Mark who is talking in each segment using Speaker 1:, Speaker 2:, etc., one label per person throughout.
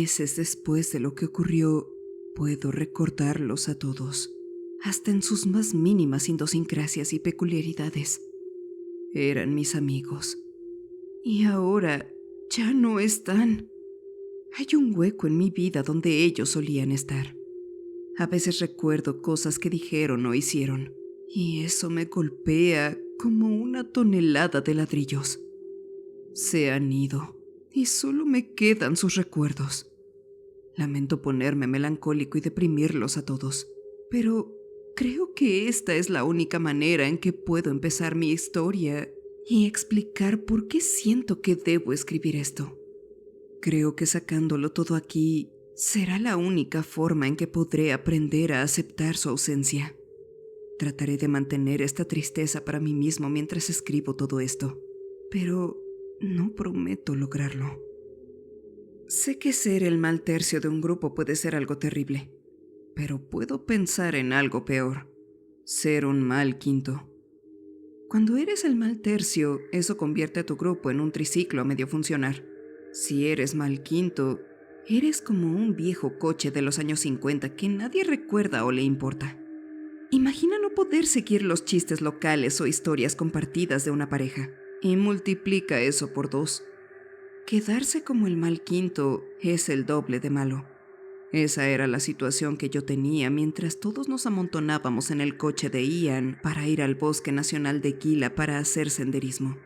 Speaker 1: meses después de lo que ocurrió, puedo recordarlos a todos, hasta en sus más mínimas idiosincrasias y peculiaridades. Eran mis amigos. Y ahora ya no están. Hay un hueco en mi vida donde ellos solían estar. A veces recuerdo cosas que dijeron o hicieron, y eso me golpea como una tonelada de ladrillos. Se han ido, y solo me quedan sus recuerdos. Lamento ponerme melancólico y deprimirlos a todos, pero creo que esta es la única manera en que puedo empezar mi historia y explicar por qué siento que debo escribir esto. Creo que sacándolo todo aquí será la única forma en que podré aprender a aceptar su ausencia. Trataré de mantener esta tristeza para mí mismo mientras escribo todo esto, pero no prometo lograrlo. Sé que ser el mal tercio de un grupo puede ser algo terrible, pero puedo pensar en algo peor: ser un mal quinto. Cuando eres el mal tercio, eso convierte a tu grupo en un triciclo a medio funcionar. Si eres mal quinto, eres como un viejo coche de los años 50 que nadie recuerda o le importa. Imagina no poder seguir los chistes locales o historias compartidas de una pareja, y multiplica eso por 2. Quedarse como el mal quinto es el doble de malo. Esa era la situación que yo tenía mientras todos nos amontonábamos en el coche de Ian para ir al Bosque Nacional de Gila para hacer senderismo.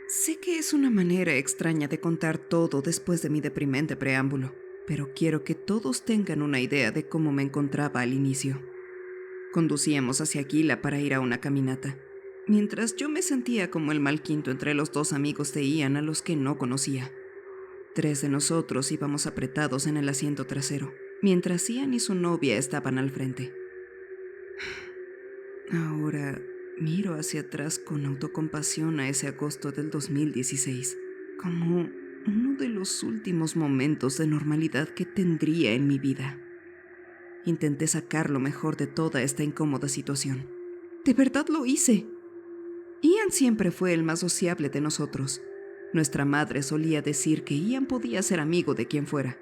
Speaker 1: Sé que es una manera extraña de contar todo después de mi deprimente preámbulo, pero quiero que todos tengan una idea de cómo me encontraba al inicio. Conducíamos hacia Gila para ir a una caminata, mientras yo me sentía como el mal quinto entre los 2 amigos de Ian a los que no conocía. 3 de nosotros íbamos apretados en el asiento trasero, mientras Ian y su novia estaban al frente. Ahora miro hacia atrás con autocompasión a ese agosto del 2016, como uno de los últimos momentos de normalidad que tendría en mi vida. Intenté sacar lo mejor de toda esta incómoda situación. De verdad lo hice. Ian siempre fue el más sociable de nosotros. Nuestra madre solía decir que Ian podía ser amigo de quien fuera,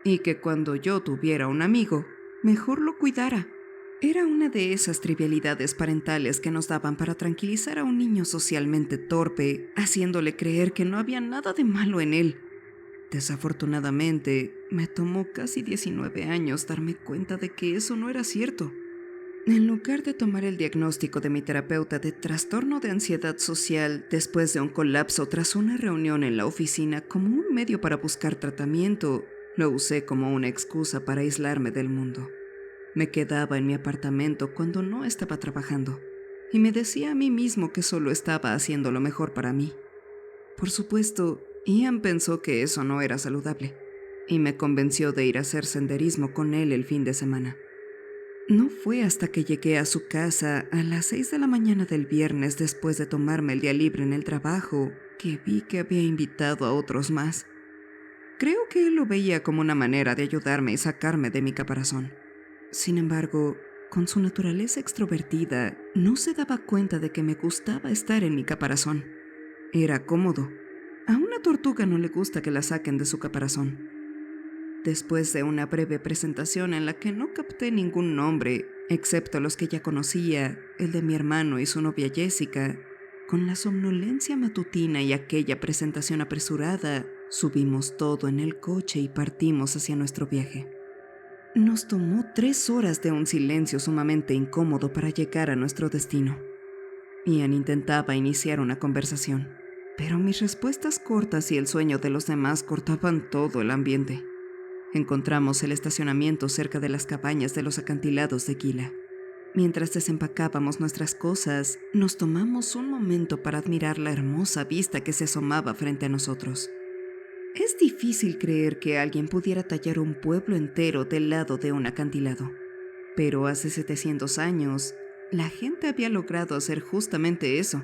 Speaker 1: y que cuando yo tuviera un amigo, mejor lo cuidara. Era una de esas trivialidades parentales que nos daban para tranquilizar a un niño socialmente torpe, haciéndole creer que no había nada de malo en él. Desafortunadamente, me tomó casi 19 años darme cuenta de que eso no era cierto. En lugar de tomar el diagnóstico de mi terapeuta de trastorno de ansiedad social después de un colapso tras una reunión en la oficina como un medio para buscar tratamiento, lo usé como una excusa para aislarme del mundo. Me quedaba en mi apartamento cuando no estaba trabajando y me decía a mí mismo que solo estaba haciendo lo mejor para mí. Por supuesto, Ian pensó que eso no era saludable y me convenció de ir a hacer senderismo con él el fin de semana. No fue hasta que llegué a su casa a las 6 de la mañana del viernes después de tomarme el día libre en el trabajo que vi que había invitado a otros más. Creo que él lo veía como una manera de ayudarme y sacarme de mi caparazón. Sin embargo, con su naturaleza extrovertida, no se daba cuenta de que me gustaba estar en mi caparazón. Era cómodo. A una tortuga no le gusta que la saquen de su caparazón. Después de una breve presentación en la que no capté ningún nombre, excepto los que ya conocía, el de mi hermano y su novia Jessica, con la somnolencia matutina y aquella presentación apresurada, subimos todo en el coche y partimos hacia nuestro viaje. Nos tomó 3 horas de un silencio sumamente incómodo para llegar a nuestro destino. Ian intentaba iniciar una conversación, pero mis respuestas cortas y el sueño de los demás cortaban todo el ambiente. Encontramos el estacionamiento cerca de las cabañas de los acantilados de Gila. Mientras desempacábamos nuestras cosas, nos tomamos un momento para admirar la hermosa vista que se asomaba frente a nosotros. Es difícil creer que alguien pudiera tallar un pueblo entero del lado de un acantilado, pero hace 700 años, la gente había logrado hacer justamente eso.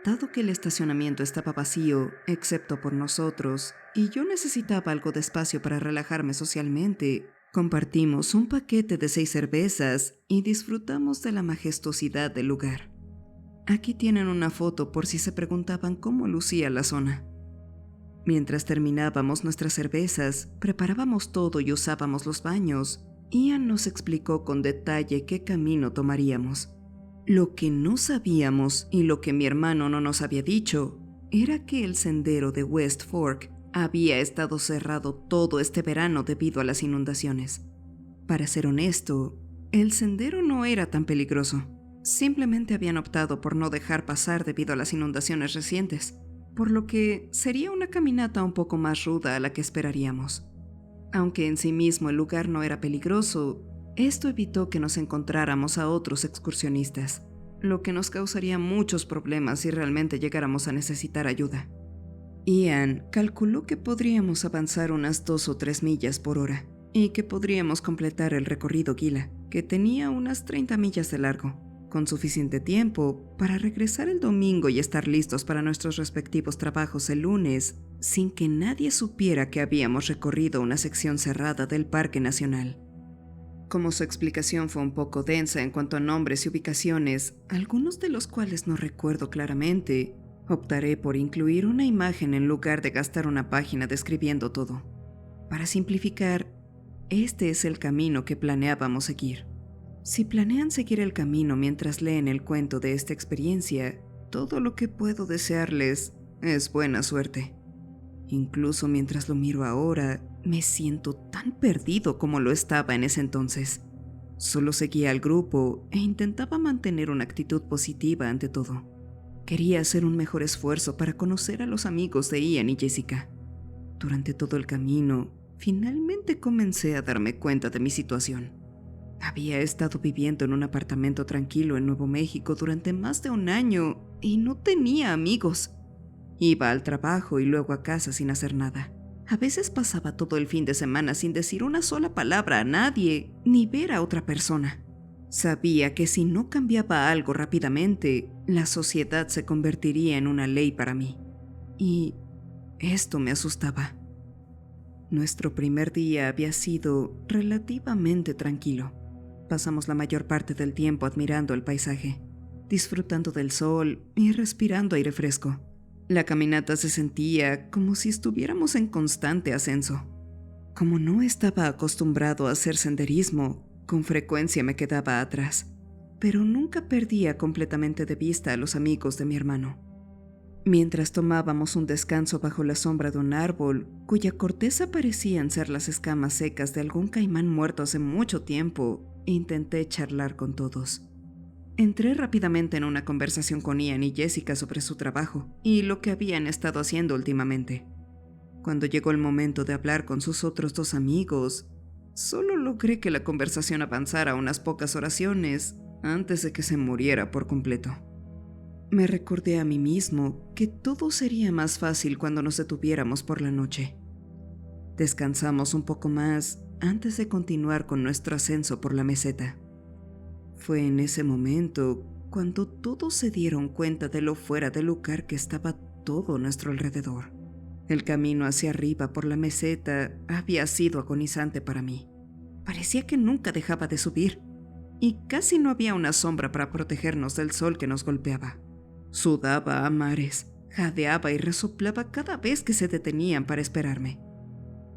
Speaker 1: Dado que el estacionamiento estaba vacío, excepto por nosotros, y yo necesitaba algo de espacio para relajarme socialmente, compartimos un paquete de 6 cervezas y disfrutamos de la majestuosidad del lugar. Aquí tienen una foto por si se preguntaban cómo lucía la zona. Mientras terminábamos nuestras cervezas, preparábamos todo y usábamos los baños, Ian nos explicó con detalle qué camino tomaríamos. Lo que no sabíamos y lo que mi hermano no nos había dicho era que el sendero de West Fork había estado cerrado todo este verano debido a las inundaciones. Para ser honesto, el sendero no era tan peligroso. Simplemente habían optado por no dejar pasar debido a las inundaciones recientes, por lo que sería una caminata un poco más ruda a la que esperaríamos. Aunque en sí mismo el lugar no era peligroso, esto evitó que nos encontráramos a otros excursionistas, lo que nos causaría muchos problemas si realmente llegáramos a necesitar ayuda. Ian calculó que podríamos avanzar unas 2 o 3 millas por hora y que podríamos completar el recorrido Gila, que tenía unas 30 millas de largo, con suficiente tiempo para regresar el domingo y estar listos para nuestros respectivos trabajos el lunes, sin que nadie supiera que habíamos recorrido una sección cerrada del Parque Nacional. Como su explicación fue un poco densa en cuanto a nombres y ubicaciones, algunos de los cuales no recuerdo claramente, optaré por incluir una imagen en lugar de gastar una página describiendo todo. Para simplificar, este es el camino que planeábamos seguir. Si planean seguir el camino mientras leen el cuento de esta experiencia, todo lo que puedo desearles es buena suerte. Incluso mientras lo miro ahora, me siento tan perdido como lo estaba en ese entonces. Solo seguía al grupo e intentaba mantener una actitud positiva ante todo. Quería hacer un mejor esfuerzo para conocer a los amigos de Ian y Jessica. Durante todo el camino, finalmente comencé a darme cuenta de mi situación. Había estado viviendo en un apartamento tranquilo en Nuevo México durante más de un año y no tenía amigos. Iba al trabajo y luego a casa sin hacer nada. A veces pasaba todo el fin de semana sin decir una sola palabra a nadie ni ver a otra persona. Sabía que si no cambiaba algo rápidamente, la sociedad se convertiría en una ley para mí. Y esto me asustaba. Nuestro primer día había sido relativamente tranquilo. Pasamos la mayor parte del tiempo admirando el paisaje, disfrutando del sol y respirando aire fresco. La caminata se sentía como si estuviéramos en constante ascenso. Como no estaba acostumbrado a hacer senderismo, con frecuencia me quedaba atrás, pero nunca perdía completamente de vista a los amigos de mi hermano. Mientras tomábamos un descanso bajo la sombra de un árbol, cuya corteza parecían ser las escamas secas de algún caimán muerto hace mucho tiempo, intenté charlar con todos. Entré rápidamente en una conversación con Ian y Jessica sobre su trabajo y lo que habían estado haciendo últimamente. Cuando llegó el momento de hablar con sus otros 2 amigos, solo logré que la conversación avanzara unas pocas oraciones antes de que se muriera por completo. Me recordé a mí mismo que todo sería más fácil cuando nos detuviéramos por la noche. Descansamos un poco más antes de continuar con nuestro ascenso por la meseta. Fue en ese momento cuando todos se dieron cuenta de lo fuera de lugar que estaba todo a nuestro alrededor. El camino hacia arriba por la meseta había sido agonizante para mí. Parecía que nunca dejaba de subir, y casi no había una sombra para protegernos del sol que nos golpeaba. Sudaba a mares, jadeaba y resoplaba cada vez que se detenían para esperarme.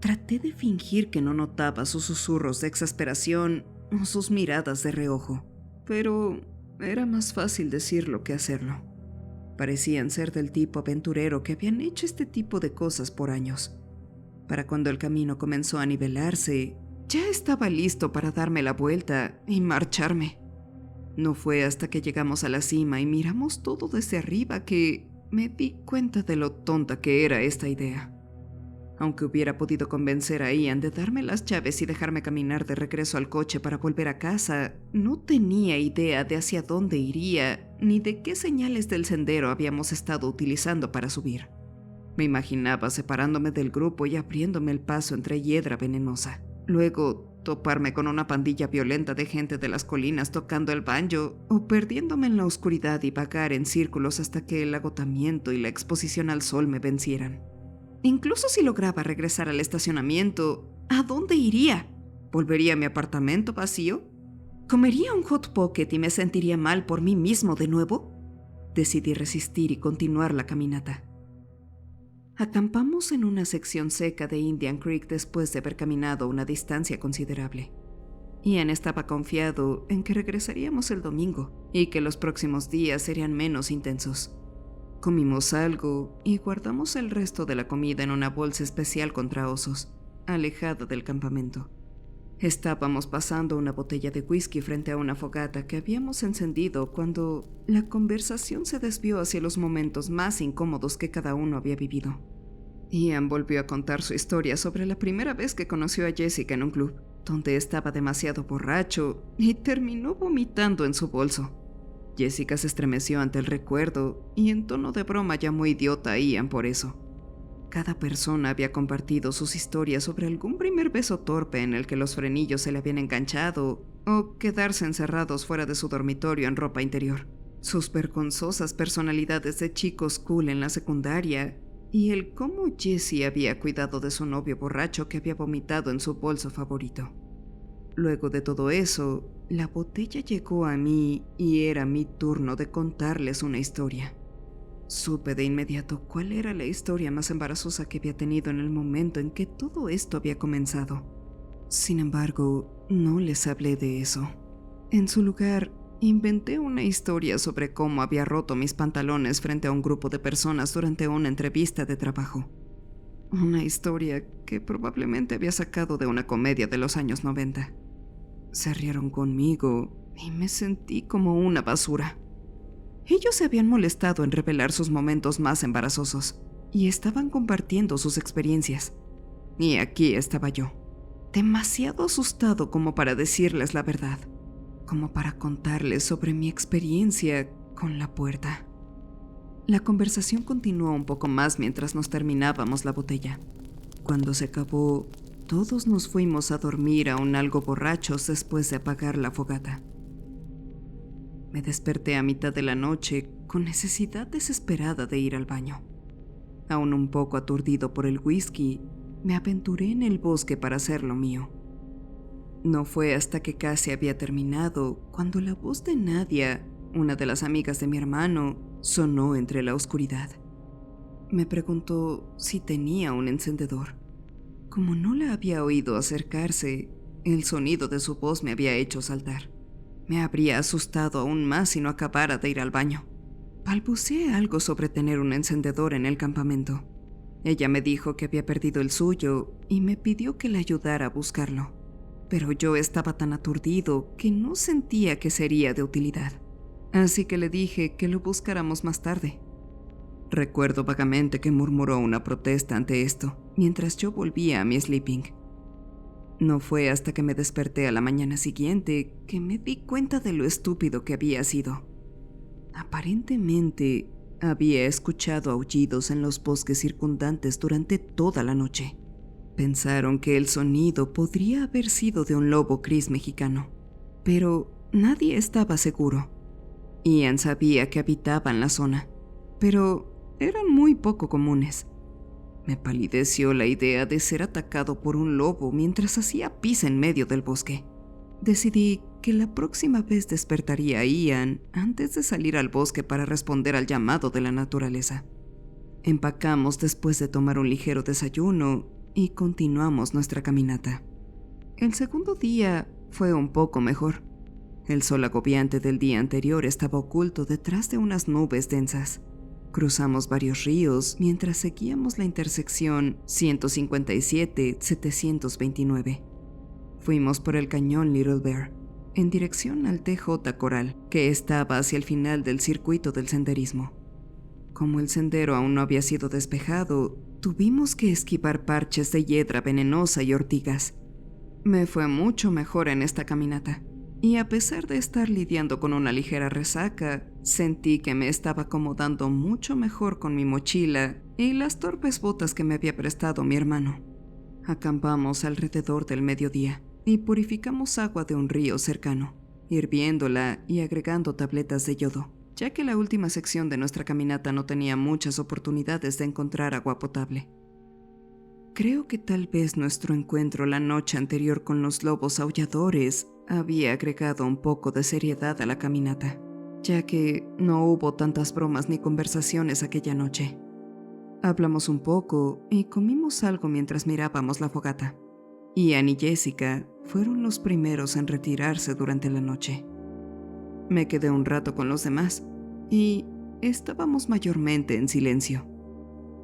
Speaker 1: Traté de fingir que no notaba sus susurros de exasperación o sus miradas de reojo, pero era más fácil decirlo que hacerlo. Parecían ser del tipo aventurero que habían hecho este tipo de cosas por años. Para cuando el camino comenzó a nivelarse, ya estaba listo para darme la vuelta y marcharme. No fue hasta que llegamos a la cima y miramos todo desde arriba que me di cuenta de lo tonta que era esta idea. Aunque hubiera podido convencer a Ian de darme las llaves y dejarme caminar de regreso al coche para volver a casa, no tenía idea de hacia dónde iría ni de qué señales del sendero habíamos estado utilizando para subir. Me imaginaba separándome del grupo y abriéndome el paso entre hiedra venenosa. Luego, toparme con una pandilla violenta de gente de las colinas tocando el banjo o perdiéndome en la oscuridad y vagar en círculos hasta que el agotamiento y la exposición al sol me vencieran. Incluso si lograba regresar al estacionamiento, ¿a dónde iría? ¿Volvería a mi apartamento vacío? ¿Comería un hot pocket y me sentiría mal por mí mismo de nuevo? Decidí resistir y continuar la caminata. Acampamos en una sección seca de Indian Creek después de haber caminado una distancia considerable. Ian estaba confiado en que regresaríamos el domingo y que los próximos días serían menos intensos. Comimos algo y guardamos el resto de la comida en una bolsa especial contra osos, alejada del campamento. Estábamos pasando una botella de whisky frente a una fogata que habíamos encendido cuando la conversación se desvió hacia los momentos más incómodos que cada uno había vivido. Ian volvió a contar su historia sobre la primera vez que conoció a Jessica en un club, donde estaba demasiado borracho y terminó vomitando en su bolso. Jessica se estremeció ante el recuerdo y en tono de broma llamó idiota a Ian por eso. Cada persona había compartido sus historias sobre algún primer beso torpe en el que los frenillos se le habían enganchado o quedarse encerrados fuera de su dormitorio en ropa interior, sus vergonzosas personalidades de chicos cool en la secundaria y el cómo Jessie había cuidado de su novio borracho que había vomitado en su bolso favorito. Luego de todo eso, la botella llegó a mí y era mi turno de contarles una historia. Supe de inmediato cuál era la historia más embarazosa que había tenido en el momento en que todo esto había comenzado. Sin embargo, no les hablé de eso. En su lugar, inventé una historia sobre cómo había roto mis pantalones frente a un grupo de personas durante una entrevista de trabajo. Una historia que probablemente había sacado de una comedia de los años 90. Se rieron conmigo y me sentí como una basura. Ellos se habían molestado en revelar sus momentos más embarazosos y estaban compartiendo sus experiencias. Y aquí estaba yo, demasiado asustado como para decirles la verdad, como para contarles sobre mi experiencia con la puerta. La conversación continuó un poco más mientras nos terminábamos la botella. Cuando se acabó, todos nos fuimos a dormir aún algo borrachos después de apagar la fogata. Me desperté a mitad de la noche con necesidad desesperada de ir al baño. Aún un poco aturdido por el whisky, me aventuré en el bosque para hacer lo mío. No fue hasta que casi había terminado cuando la voz de Nadia, una de las amigas de mi hermano, sonó entre la oscuridad. Me preguntó si tenía un encendedor. Como no la había oído acercarse, el sonido de su voz me había hecho saltar. Me habría asustado aún más si no acabara de ir al baño. Balbuceé algo sobre tener un encendedor en el campamento. Ella me dijo que había perdido el suyo y me pidió que le ayudara a buscarlo. Pero yo estaba tan aturdido que no sentía que sería de utilidad. Así que le dije que lo buscáramos más tarde. Recuerdo vagamente que murmuró una protesta ante esto, mientras yo volvía a mi sleeping. No fue hasta que me desperté a la mañana siguiente que me di cuenta de lo estúpido que había sido. Aparentemente, había escuchado aullidos en los bosques circundantes durante toda la noche. Pensaron que el sonido podría haber sido de un lobo gris mexicano, pero nadie estaba seguro. Ian sabía que habitaban la zona, pero eran muy poco comunes. Me palideció la idea de ser atacado por un lobo mientras hacía pis en medio del bosque. Decidí que la próxima vez despertaría a Ian antes de salir al bosque para responder al llamado de la naturaleza. Empacamos después de tomar un ligero desayuno y continuamos nuestra caminata. El segundo día fue un poco mejor. El sol agobiante del día anterior estaba oculto detrás de unas nubes densas. Cruzamos varios ríos mientras seguíamos la intersección 157-729. Fuimos por el cañón Little Bear, en dirección al TJ Coral, que estaba hacia el final del circuito del senderismo. Como el sendero aún no había sido despejado, tuvimos que esquivar parches de hiedra venenosa y ortigas. Me fue mucho mejor en esta caminata. Y a pesar de estar lidiando con una ligera resaca, sentí que me estaba acomodando mucho mejor con mi mochila y las torpes botas que me había prestado mi hermano. Acampamos alrededor del mediodía y purificamos agua de un río cercano, hirviéndola y agregando tabletas de yodo, ya que la última sección de nuestra caminata no tenía muchas oportunidades de encontrar agua potable. Creo que tal vez nuestro encuentro la noche anterior con los lobos aulladores había agregado un poco de seriedad a la caminata, ya que no hubo tantas bromas ni conversaciones aquella noche. Hablamos un poco y comimos algo mientras mirábamos la fogata. Ian y Jessica fueron los primeros en retirarse durante la noche. Me quedé un rato con los demás y estábamos mayormente en silencio.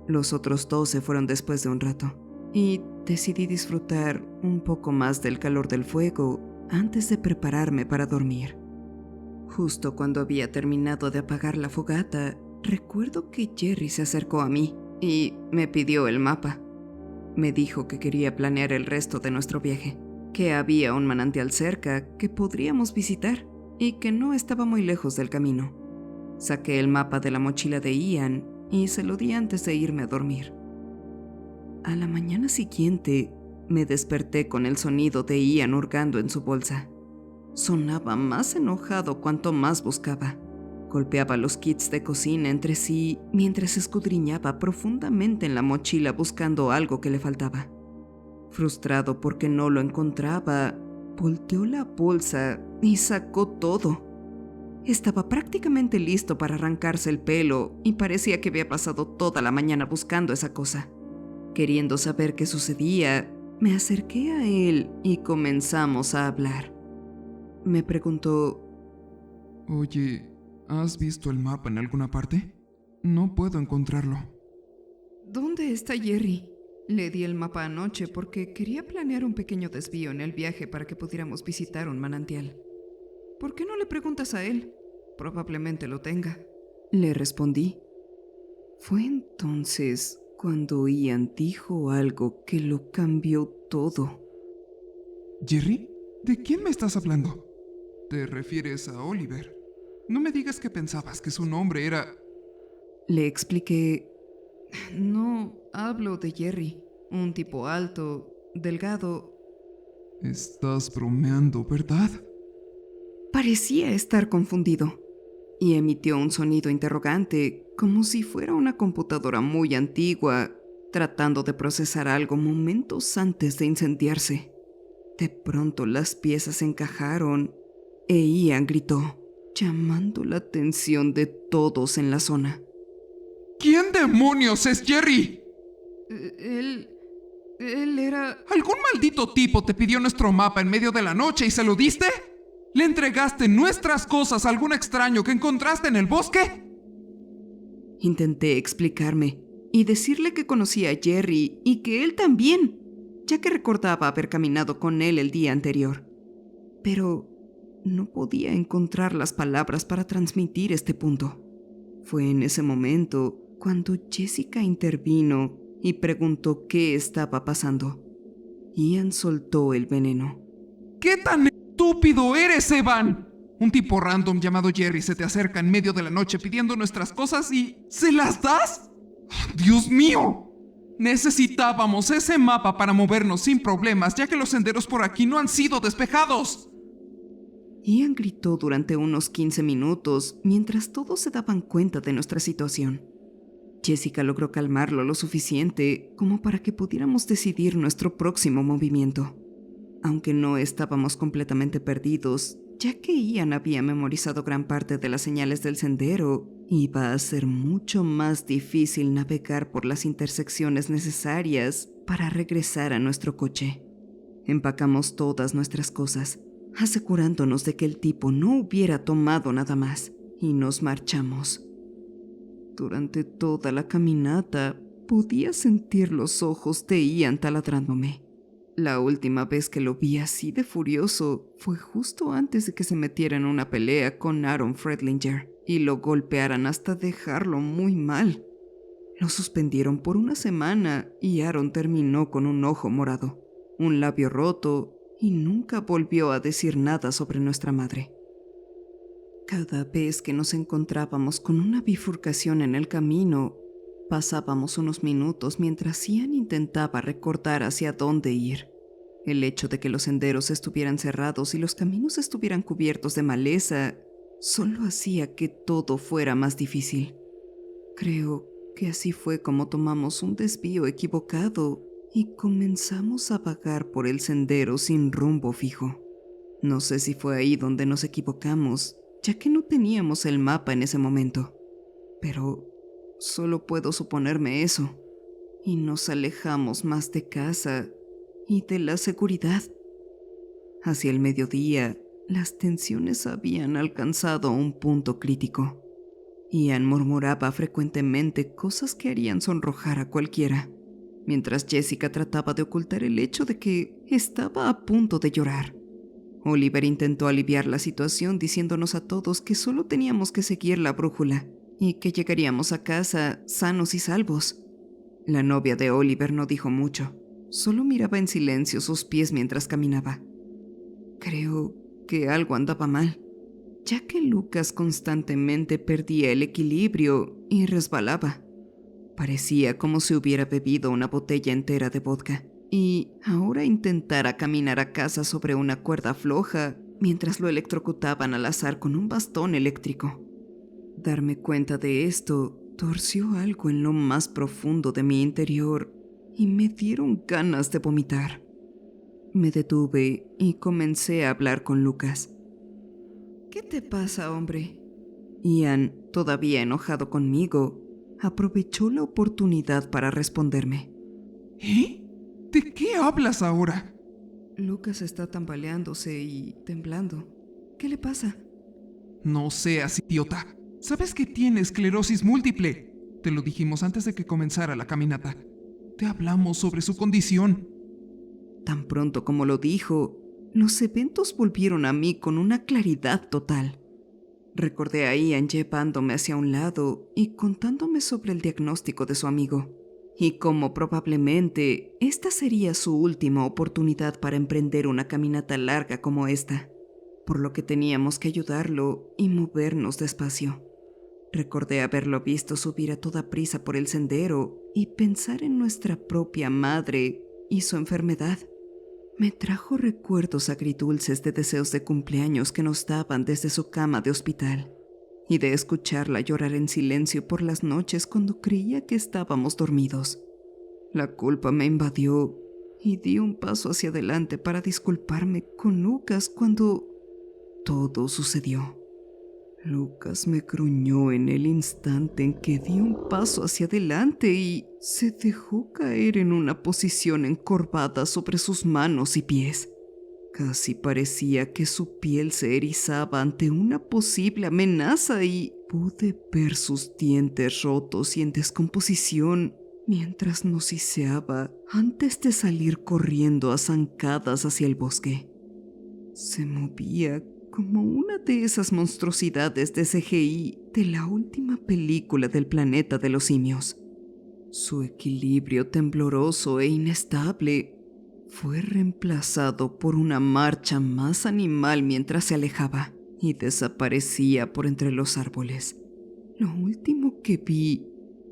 Speaker 1: Los otros dos se fueron después de un rato y decidí disfrutar un poco más del calor del fuego antes de prepararme para dormir. Justo cuando había terminado de apagar la fogata, recuerdo que Jerry se acercó a mí y me pidió el mapa. Me dijo que quería planear el resto de nuestro viaje, que había un manantial cerca que podríamos visitar y que no estaba muy lejos del camino. Saqué el mapa de la mochila de Ian y se lo di antes de irme a dormir. A la mañana siguiente, me desperté con el sonido de Ian hurgando en su bolsa. Sonaba más enojado cuanto más buscaba. Golpeaba los kits de cocina entre sí mientras escudriñaba profundamente en la mochila buscando algo que le faltaba. Frustrado porque no lo encontraba, volteó la bolsa y sacó todo. Estaba prácticamente listo para arrancarse el pelo y parecía que había pasado toda la mañana buscando esa cosa. Queriendo saber qué sucedía, me acerqué a él y comenzamos a hablar. Me preguntó:
Speaker 2: Oye, ¿has visto el mapa en alguna parte? No puedo encontrarlo.
Speaker 1: ¿dónde está Jerry? Le di el mapa anoche porque quería planear un pequeño desvío en el viaje para que pudiéramos visitar un manantial. ¿Por qué no le preguntas a él? Probablemente lo tenga. Le respondí. Fue entonces cuando Ian dijo algo que lo cambió todo.
Speaker 2: ¿Jerry? ¿De quién me estás hablando? ¿Te refieres a Oliver? No me digas que pensabas que su nombre era...
Speaker 1: Le expliqué: no, hablo de Jerry, un tipo alto, delgado.
Speaker 2: Estás bromeando, ¿verdad?
Speaker 1: Parecía estar confundido y emitió un sonido interrogante, como si fuera una computadora muy antigua, tratando de procesar algo momentos antes de incendiarse. De pronto las piezas encajaron e Ian gritó, llamando la atención de todos en la zona.
Speaker 2: ¿Quién demonios es Jerry?
Speaker 1: Él era...
Speaker 2: ¿Algún maldito tipo te pidió nuestro mapa en medio de la noche y se lo diste? ¿Le entregaste nuestras cosas a algún extraño que encontraste en el bosque?
Speaker 1: Intenté explicarme y decirle que conocía a Jerry y que él también, ya que recordaba haber caminado con él el día anterior. Pero no podía encontrar las palabras para transmitir este punto. Fue en ese momento cuando Jessica intervino y preguntó qué estaba pasando. Ian soltó el veneno.
Speaker 2: ¿Qué tan estúpido eres, Evan? Un tipo random llamado Jerry se te acerca en medio de la noche pidiendo nuestras cosas y... ¿se las das? ¡Dios mío! Necesitábamos ese mapa para movernos sin problemas, ya que los senderos por aquí no han sido despejados.
Speaker 1: Ian gritó durante unos 15 minutos mientras todos se daban cuenta de nuestra situación. Jessica logró calmarlo lo suficiente como para que pudiéramos decidir nuestro próximo movimiento. Aunque no estábamos completamente perdidos, ya que Ian había memorizado gran parte de las señales del sendero, iba a ser mucho más difícil navegar por las intersecciones necesarias para regresar a nuestro coche. Empacamos todas nuestras cosas, asegurándonos de que el tipo no hubiera tomado nada más, y nos marchamos. Durante toda la caminata, podía sentir los ojos de Ian taladrándome. La última vez que lo vi así de furioso fue justo antes de que se metiera en una pelea con Aaron Fredlinger y lo golpearan hasta dejarlo muy mal. Lo suspendieron por una semana y Aaron terminó con un ojo morado, un labio roto y nunca volvió a decir nada sobre nuestra madre. Cada vez que nos encontrábamos con una bifurcación en el camino, pasábamos unos minutos mientras Ian intentaba recordar hacia dónde ir. El hecho de que los senderos estuvieran cerrados y los caminos estuvieran cubiertos de maleza solo hacía que todo fuera más difícil. Creo que así fue como tomamos un desvío equivocado y comenzamos a vagar por el sendero sin rumbo fijo. No sé si fue ahí donde nos equivocamos, ya que no teníamos el mapa en ese momento. Pero Solo puedo suponerme eso. Y nos alejamos más de casa y de la seguridad. Hacia el mediodía, las tensiones habían alcanzado un punto crítico. Ian murmuraba frecuentemente cosas que harían sonrojar a cualquiera, mientras Jessica trataba de ocultar el hecho de que estaba a punto de llorar. Oliver intentó aliviar la situación diciéndonos a todos que solo teníamos que seguir la brújula y que llegaríamos a casa sanos y salvos. La novia de Oliver no dijo mucho, solo miraba en silencio sus pies mientras caminaba. Creo que algo andaba mal, ya que Lucas constantemente perdía el equilibrio y resbalaba. Parecía como si hubiera bebido una botella entera de vodka y ahora intentara caminar a casa sobre una cuerda floja mientras lo electrocutaban al azar con un bastón eléctrico. Darme cuenta de esto torció algo en lo más profundo de mi interior y me dieron ganas de vomitar. Me detuve y comencé a hablar con Lucas. ¿Qué te pasa, hombre? Ian, todavía enojado conmigo, aprovechó la oportunidad para responderme.
Speaker 2: ¿Eh? ¿De qué hablas ahora?
Speaker 1: Lucas está tambaleándose y temblando. ¿Qué le pasa?
Speaker 2: No seas idiota. ¿Sabes que tiene esclerosis múltiple? Te lo dijimos antes de que comenzara la caminata. Te hablamos sobre su condición.
Speaker 1: Tan pronto como lo dijo, los eventos volvieron a mí con una claridad total. Recordé a Ian llevándome hacia un lado y contándome sobre el diagnóstico de su amigo, y cómo probablemente esta sería su última oportunidad para emprender una caminata larga como esta, por lo que teníamos que ayudarlo y movernos despacio. Recordé haberlo visto subir a toda prisa por el sendero y pensar en nuestra propia madre y su enfermedad. Me trajo recuerdos agridulces de deseos de cumpleaños que nos daban desde su cama de hospital y de escucharla llorar en silencio por las noches cuando creía que estábamos dormidos. La culpa me invadió y di un paso hacia adelante para disculparme con Lucas cuando todo sucedió. Lucas me gruñó en el instante en que di un paso hacia adelante y se dejó caer en una posición encorvada sobre sus manos y pies. Casi parecía que su piel se erizaba ante una posible amenaza y pude ver sus dientes rotos y en descomposición mientras nos siseaba antes de salir corriendo a zancadas hacia el bosque. Se movía como una de esas monstruosidades de CGI de la última película del planeta de los simios. Su equilibrio tembloroso e inestable fue reemplazado por una marcha más animal mientras se alejaba y desaparecía por entre los árboles. Lo último que vi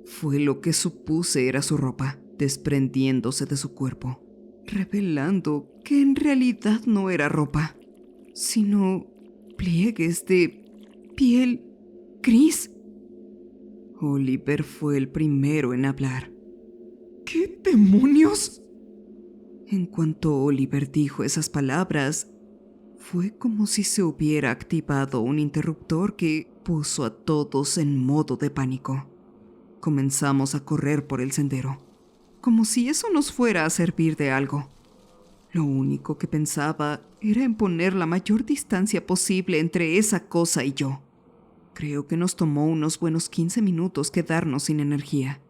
Speaker 1: fue lo que supuse era su ropa, desprendiéndose de su cuerpo, revelando que en realidad no era ropa, sino pliegues de piel gris. Oliver fue el primero en hablar.
Speaker 2: ¿Qué demonios?
Speaker 1: En cuanto Oliver dijo esas palabras, fue como si se hubiera activado un interruptor que puso a todos en modo de pánico. Comenzamos a correr por el sendero, como si eso nos fuera a servir de algo. Lo único que pensaba era en poner la mayor distancia posible entre esa cosa y yo. Creo que nos tomó unos buenos 15 minutos quedarnos sin energía,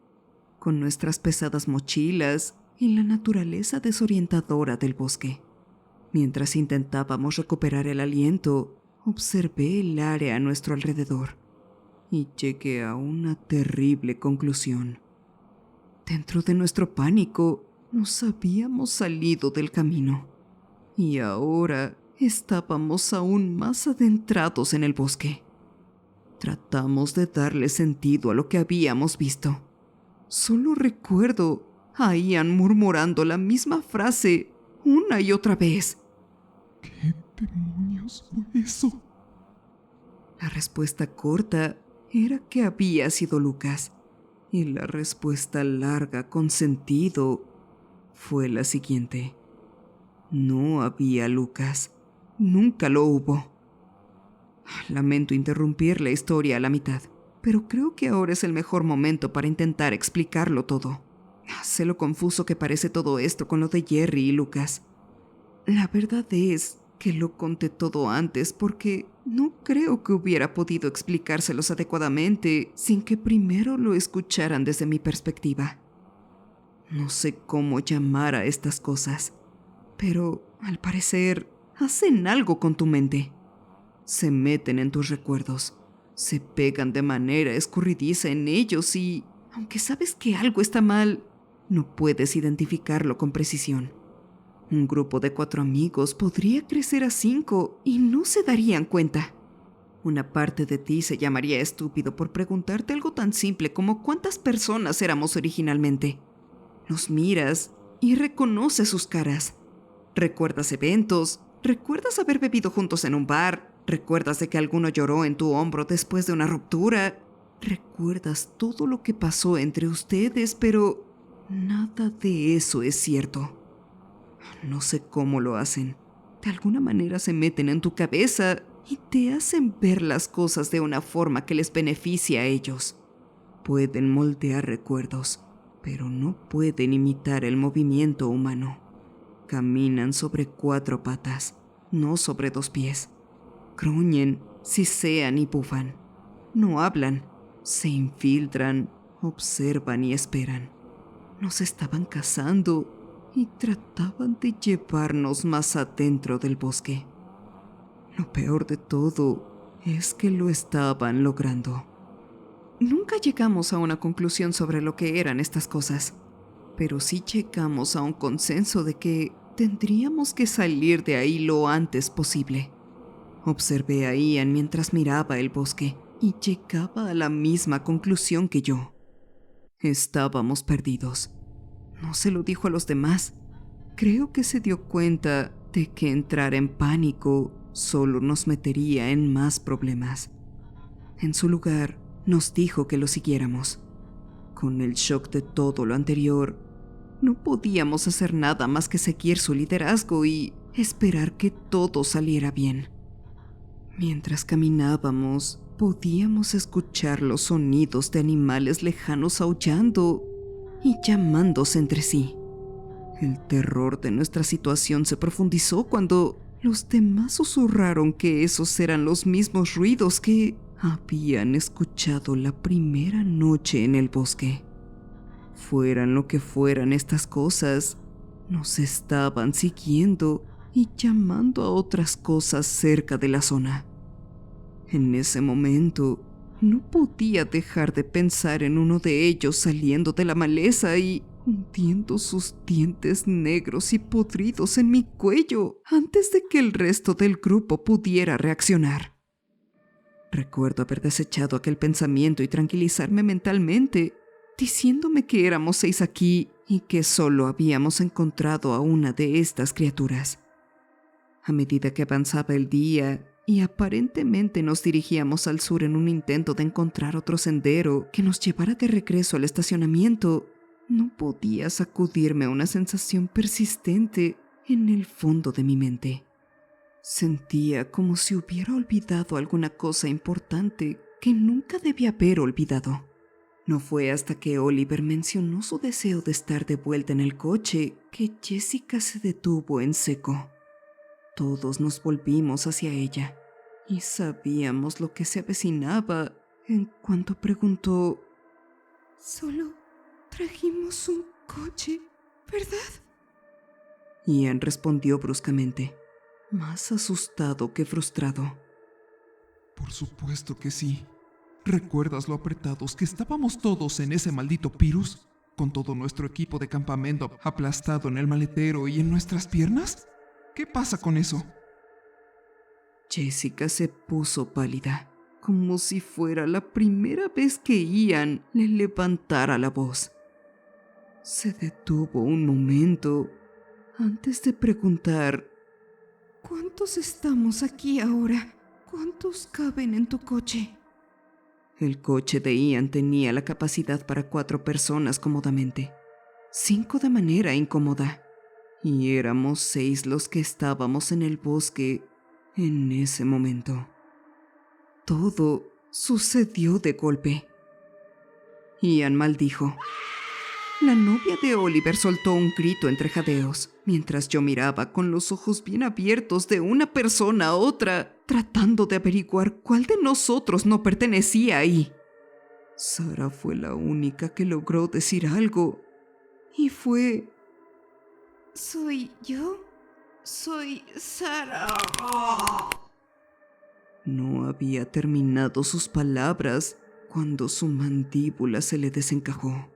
Speaker 1: con nuestras pesadas mochilas y la naturaleza desorientadora del bosque. Mientras intentábamos recuperar el aliento, observé el área a nuestro alrededor y llegué a una terrible conclusión. Dentro de nuestro pánico, nos habíamos salido del camino y ahora estábamos aún más adentrados en el bosque. Tratamos de darle sentido a lo que habíamos visto. Solo recuerdo a Ian murmurando la misma frase una y otra vez.
Speaker 2: ¿Qué demonios fue eso?
Speaker 1: La respuesta corta era que había sido Lucas, y la respuesta larga con sentido fue la siguiente. No había Lucas. Nunca lo hubo. Lamento interrumpir la historia a la mitad, pero creo que ahora es el mejor momento para intentar explicarlo todo. Sé lo confuso que parece todo esto con lo de Jerry y Lucas. La verdad es que lo conté todo antes porque no creo que hubiera podido explicárselos adecuadamente sin que primero lo escucharan desde mi perspectiva. No sé cómo llamar a estas cosas, pero al parecer hacen algo con tu mente. Se meten en tus recuerdos, se pegan de manera escurridiza en ellos y, aunque sabes que algo está mal, no puedes identificarlo con precisión. Un grupo de 4 amigos podría crecer a 5 y no se darían cuenta. Una parte de ti se llamaría estúpido por preguntarte algo tan simple como cuántas personas éramos originalmente. Los miras y reconoces sus caras. Recuerdas eventos, recuerdas haber bebido juntos en un bar, recuerdas de que alguno lloró en tu hombro después de una ruptura, recuerdas todo lo que pasó entre ustedes, pero nada de eso es cierto. No sé cómo lo hacen. De alguna manera se meten en tu cabeza y te hacen ver las cosas de una forma que les beneficia a ellos. Pueden moldear recuerdos, pero no pueden imitar el movimiento humano. Caminan sobre 4 patas, no sobre 2 pies. Gruñen, sisean y bufan. No hablan, se infiltran, observan y esperan. Nos estaban cazando y trataban de llevarnos más adentro del bosque. Lo peor de todo es que lo estaban logrando. Nunca llegamos a una conclusión sobre lo que eran estas cosas, pero sí llegamos a un consenso de que tendríamos que salir de ahí lo antes posible. Observé a Ian mientras miraba el bosque y llegaba a la misma conclusión que yo. Estábamos perdidos. No se lo dijo a los demás. Creo que se dio cuenta de que entrar en pánico solo nos metería en más problemas. En su lugar, nos dijo que lo siguiéramos. Con el shock de todo lo anterior, no podíamos hacer nada más que seguir su liderazgo y esperar que todo saliera bien. Mientras caminábamos, podíamos escuchar los sonidos de animales lejanos aullando y llamándose entre sí. El terror de nuestra situación se profundizó cuando los demás susurraron que esos eran los mismos ruidos que habían escuchado la primera noche en el bosque. Fueran lo que fueran estas cosas, nos estaban siguiendo y llamando a otras cosas cerca de la zona. En ese momento, no podía dejar de pensar en uno de ellos saliendo de la maleza y hundiendo sus dientes negros y podridos en mi cuello antes de que el resto del grupo pudiera reaccionar. Recuerdo haber desechado aquel pensamiento y tranquilizarme mentalmente, diciéndome que éramos 6 aquí y que solo habíamos encontrado a una de estas criaturas. A medida que avanzaba el día y aparentemente nos dirigíamos al sur en un intento de encontrar otro sendero que nos llevara de regreso al estacionamiento, no podía sacudirme una sensación persistente en el fondo de mi mente. Sentía como si hubiera olvidado alguna cosa importante que nunca debía haber olvidado. No fue hasta que Oliver mencionó su deseo de estar de vuelta en el coche que Jessica se detuvo en seco. Todos nos volvimos hacia ella y sabíamos lo que se avecinaba en cuanto preguntó: «Solo trajimos un coche, ¿verdad?». Ian respondió bruscamente, más asustado que frustrado:
Speaker 2: Por supuesto que sí. ¿Recuerdas lo apretados que estábamos todos en ese maldito Pirus? Con todo nuestro equipo de campamento aplastado en el maletero y en nuestras piernas. ¿Qué pasa con eso?
Speaker 1: Jessica se puso pálida, como si fuera la primera vez que Ian le levantara la voz. Se detuvo un momento antes de preguntar: «¿Cuántos estamos aquí ahora? ¿Cuántos caben en tu coche?». El coche de Ian tenía la capacidad para 4 personas cómodamente, 5 de manera incómoda, y éramos 6 los que estábamos en el bosque en ese momento. Todo sucedió de golpe. Ian maldijo. La novia de Oliver soltó un grito entre jadeos, mientras yo miraba con los ojos bien abiertos de una persona a otra, tratando de averiguar cuál de nosotros no pertenecía ahí. Sara fue la única que logró decir algo, y fue... ¿Soy yo? Soy Sara. No había terminado sus palabras cuando su mandíbula se le desencajó.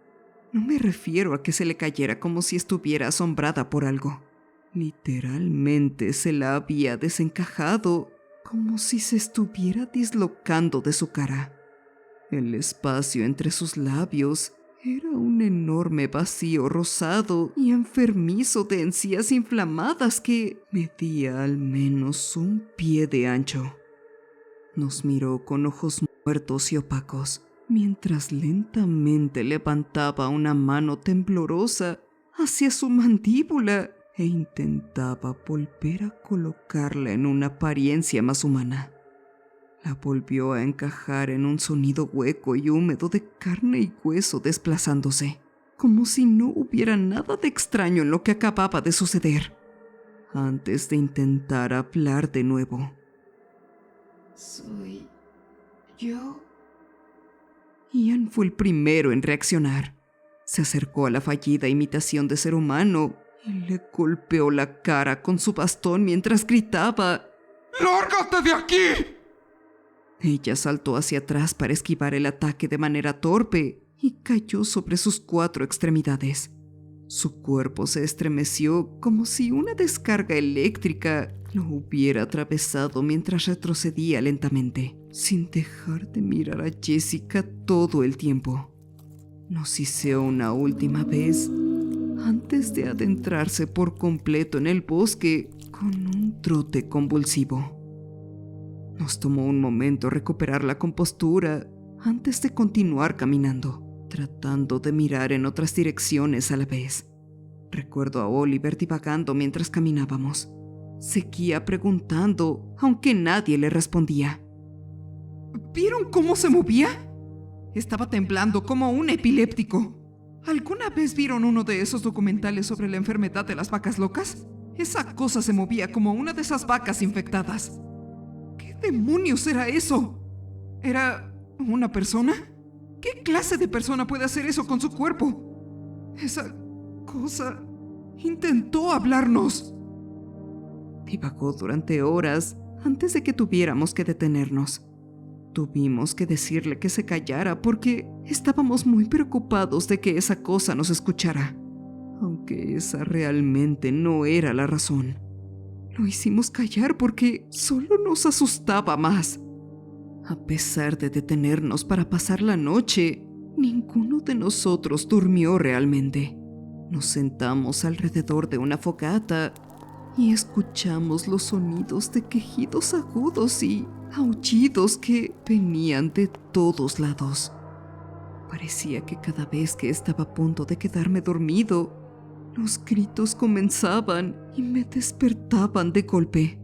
Speaker 1: No me refiero a que se le cayera como si estuviera asombrada por algo. Literalmente se la había desencajado, como si se estuviera dislocando de su cara. El espacio entre sus labios era un enorme vacío rosado y enfermizo de encías inflamadas que medía al menos un pie de ancho. Nos miró con ojos muertos y opacos, mientras lentamente levantaba una mano temblorosa hacia su mandíbula e intentaba volver a colocarla en una apariencia más humana. La volvió a encajar en un sonido hueco y húmedo de carne y hueso desplazándose, como si no hubiera nada de extraño en lo que acababa de suceder, antes de intentar hablar de nuevo. ¿Soy yo? Ian fue el primero en reaccionar. Se acercó a la fallida imitación de ser humano y le golpeó la cara con su bastón mientras gritaba:
Speaker 2: ¡Lárgate de aquí!
Speaker 1: Ella saltó hacia atrás para esquivar el ataque de manera torpe y cayó sobre sus 4 extremidades. Su cuerpo se estremeció como si una descarga eléctrica lo hubiera atravesado mientras retrocedía lentamente, sin dejar de mirar a Jessica todo el tiempo. Nos siseó una última vez antes de adentrarse por completo en el bosque con un trote convulsivo. Nos tomó un momento recuperar la compostura antes de continuar caminando, tratando de mirar en otras direcciones a la vez. Recuerdo a Oliver divagando mientras caminábamos. Seguía preguntando, aunque nadie le respondía.
Speaker 2: ¿Vieron cómo se movía? Estaba temblando como un epiléptico. ¿Alguna vez vieron uno de esos documentales sobre la enfermedad de las vacas locas? Esa cosa se movía como una de esas vacas infectadas. ¿Qué demonios era eso? ¿Era una persona? ¿Qué clase de persona puede hacer eso con su cuerpo? Esa cosa intentó hablarnos.
Speaker 1: Divagó durante horas antes de que tuviéramos que detenernos. Tuvimos que decirle que se callara porque estábamos muy preocupados de que esa cosa nos escuchara, aunque esa realmente no era la razón. Lo hicimos callar porque solo nos asustaba más. A pesar de detenernos para pasar la noche, ninguno de nosotros durmió realmente. Nos sentamos alrededor de una fogata y escuchamos los sonidos de quejidos agudos y aullidos que venían de todos lados. Parecía que cada vez que estaba a punto de quedarme dormido, los gritos comenzaban y me despertaban de golpe.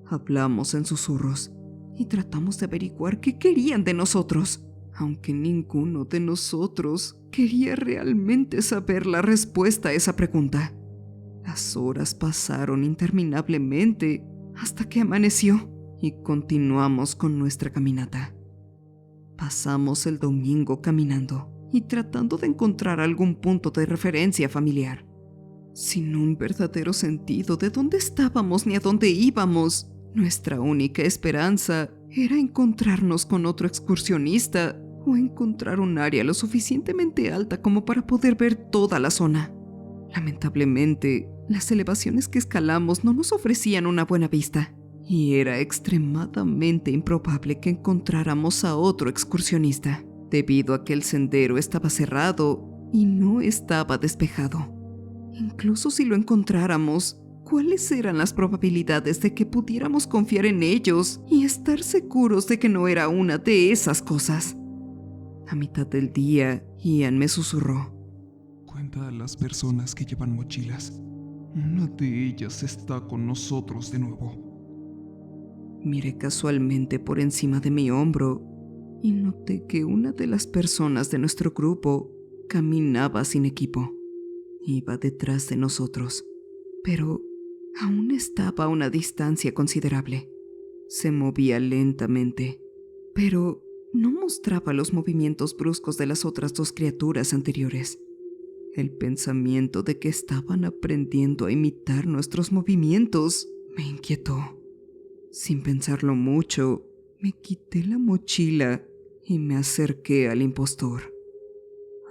Speaker 1: Hablamos en susurros y tratamos de averiguar qué querían de nosotros, aunque ninguno de nosotros quería realmente saber la respuesta a esa pregunta. Las horas pasaron interminablemente hasta que amaneció y continuamos con nuestra caminata. Pasamos el domingo caminando y tratando de encontrar algún punto de referencia familiar, sin un verdadero sentido de dónde estábamos ni a dónde íbamos. Nuestra única esperanza era encontrarnos con otro excursionista o encontrar un área lo suficientemente alta como para poder ver toda la zona. Lamentablemente, las elevaciones que escalamos no nos ofrecían una buena vista, y era extremadamente improbable que encontráramos a otro excursionista, debido a que el sendero estaba cerrado y no estaba despejado. Incluso si lo encontráramos, ¿cuáles eran las probabilidades de que pudiéramos confiar en ellos y estar seguros de que no era una de esas cosas? A mitad del día, Ian me susurró:
Speaker 2: Cuenta a las personas que llevan mochilas. Una de ellas está con nosotros de nuevo.
Speaker 1: Miré casualmente por encima de mi hombro y noté que una de las personas de nuestro grupo caminaba sin equipo. Iba detrás de nosotros, pero aún estaba a una distancia considerable. Se movía lentamente, pero no mostraba los movimientos bruscos de las otras dos criaturas anteriores. El pensamiento de que estaban aprendiendo a imitar nuestros movimientos me inquietó. Sin pensarlo mucho, me quité la mochila y me acerqué al impostor.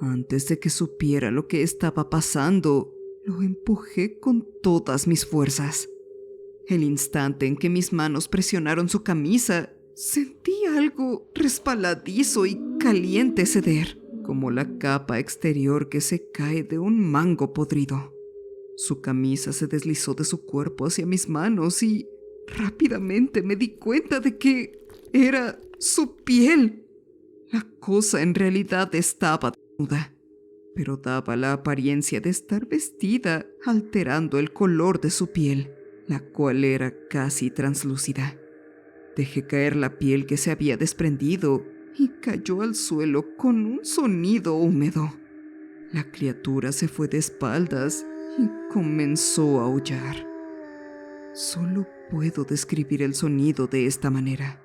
Speaker 1: Antes de que supiera lo que estaba pasando, lo empujé con todas mis fuerzas. El instante en que mis manos presionaron su camisa, sentí algo resbaladizo y caliente ceder, como la capa exterior que se cae de un mango podrido. Su camisa se deslizó de su cuerpo hacia mis manos y rápidamente me di cuenta de que era su piel. La cosa en realidad estaba desnuda, pero daba la apariencia de estar vestida, alterando el color de su piel, la cual era casi translúcida. Dejé caer la piel que se había desprendido y cayó al suelo con un sonido húmedo. La criatura se fue de espaldas y comenzó a aullar. Solo puedo describir el sonido de esta manera.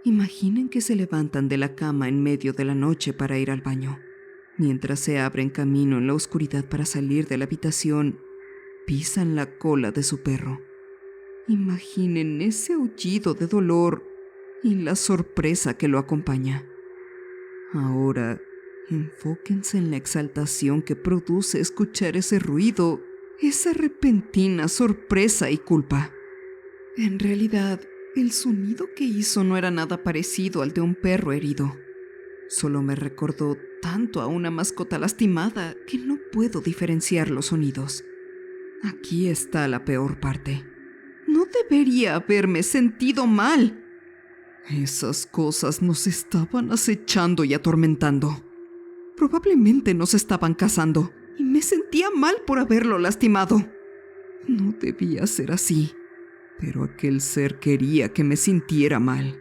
Speaker 1: Imaginen que se levantan de la cama en medio de la noche para ir al baño. Mientras se abren camino en la oscuridad para salir de la habitación, pisan la cola de su perro. Imaginen ese aullido de dolor y la sorpresa que lo acompaña. Ahora, enfóquense en la exaltación que produce escuchar ese ruido, esa repentina sorpresa y culpa. En realidad, el sonido que hizo no era nada parecido al de un perro herido. Solo me recordó tanto a una mascota lastimada que no puedo diferenciar los sonidos. Aquí está la peor parte. No debería haberme sentido mal. Esas cosas nos estaban acechando y atormentando. Probablemente nos estaban cazando y me sentía mal por haberlo lastimado. No debía ser así, pero aquel ser quería que me sintiera mal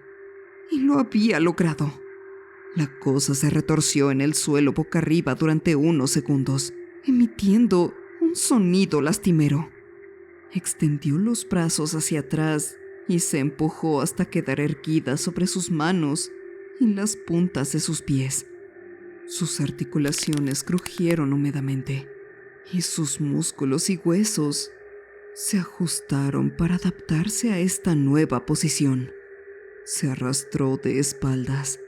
Speaker 1: y lo había logrado. La cosa se retorció en el suelo boca arriba durante unos segundos, emitiendo un sonido lastimero. Extendió los brazos hacia atrás y se empujó hasta quedar erguida sobre sus manos y las puntas de sus pies. Sus articulaciones crujieron húmedamente y sus músculos y huesos se ajustaron para adaptarse a esta nueva posición. Se arrastró de espaldas,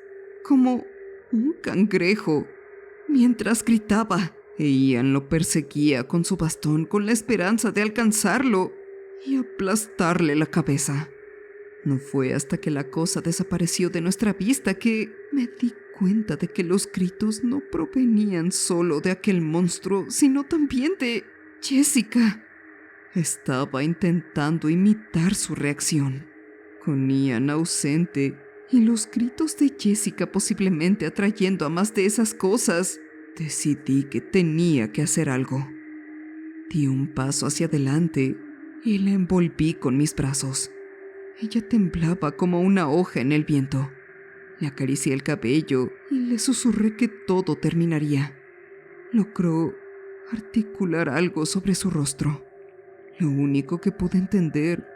Speaker 1: como un cangrejo, mientras gritaba, e Ian lo perseguía con su bastón con la esperanza de alcanzarlo y aplastarle la cabeza. No fue hasta que la cosa desapareció de nuestra vista que me di cuenta de que los gritos no provenían solo de aquel monstruo, sino también de Jessica. Estaba intentando imitar su reacción. Con Ian ausente y los gritos de Jessica posiblemente atrayendo a más de esas cosas, decidí que tenía que hacer algo. Di un paso hacia adelante y la envolví con mis brazos. Ella temblaba como una hoja en el viento. Le acaricié el cabello y le susurré que todo terminaría. Logró articular algo sobre su rostro. Lo único que pude entender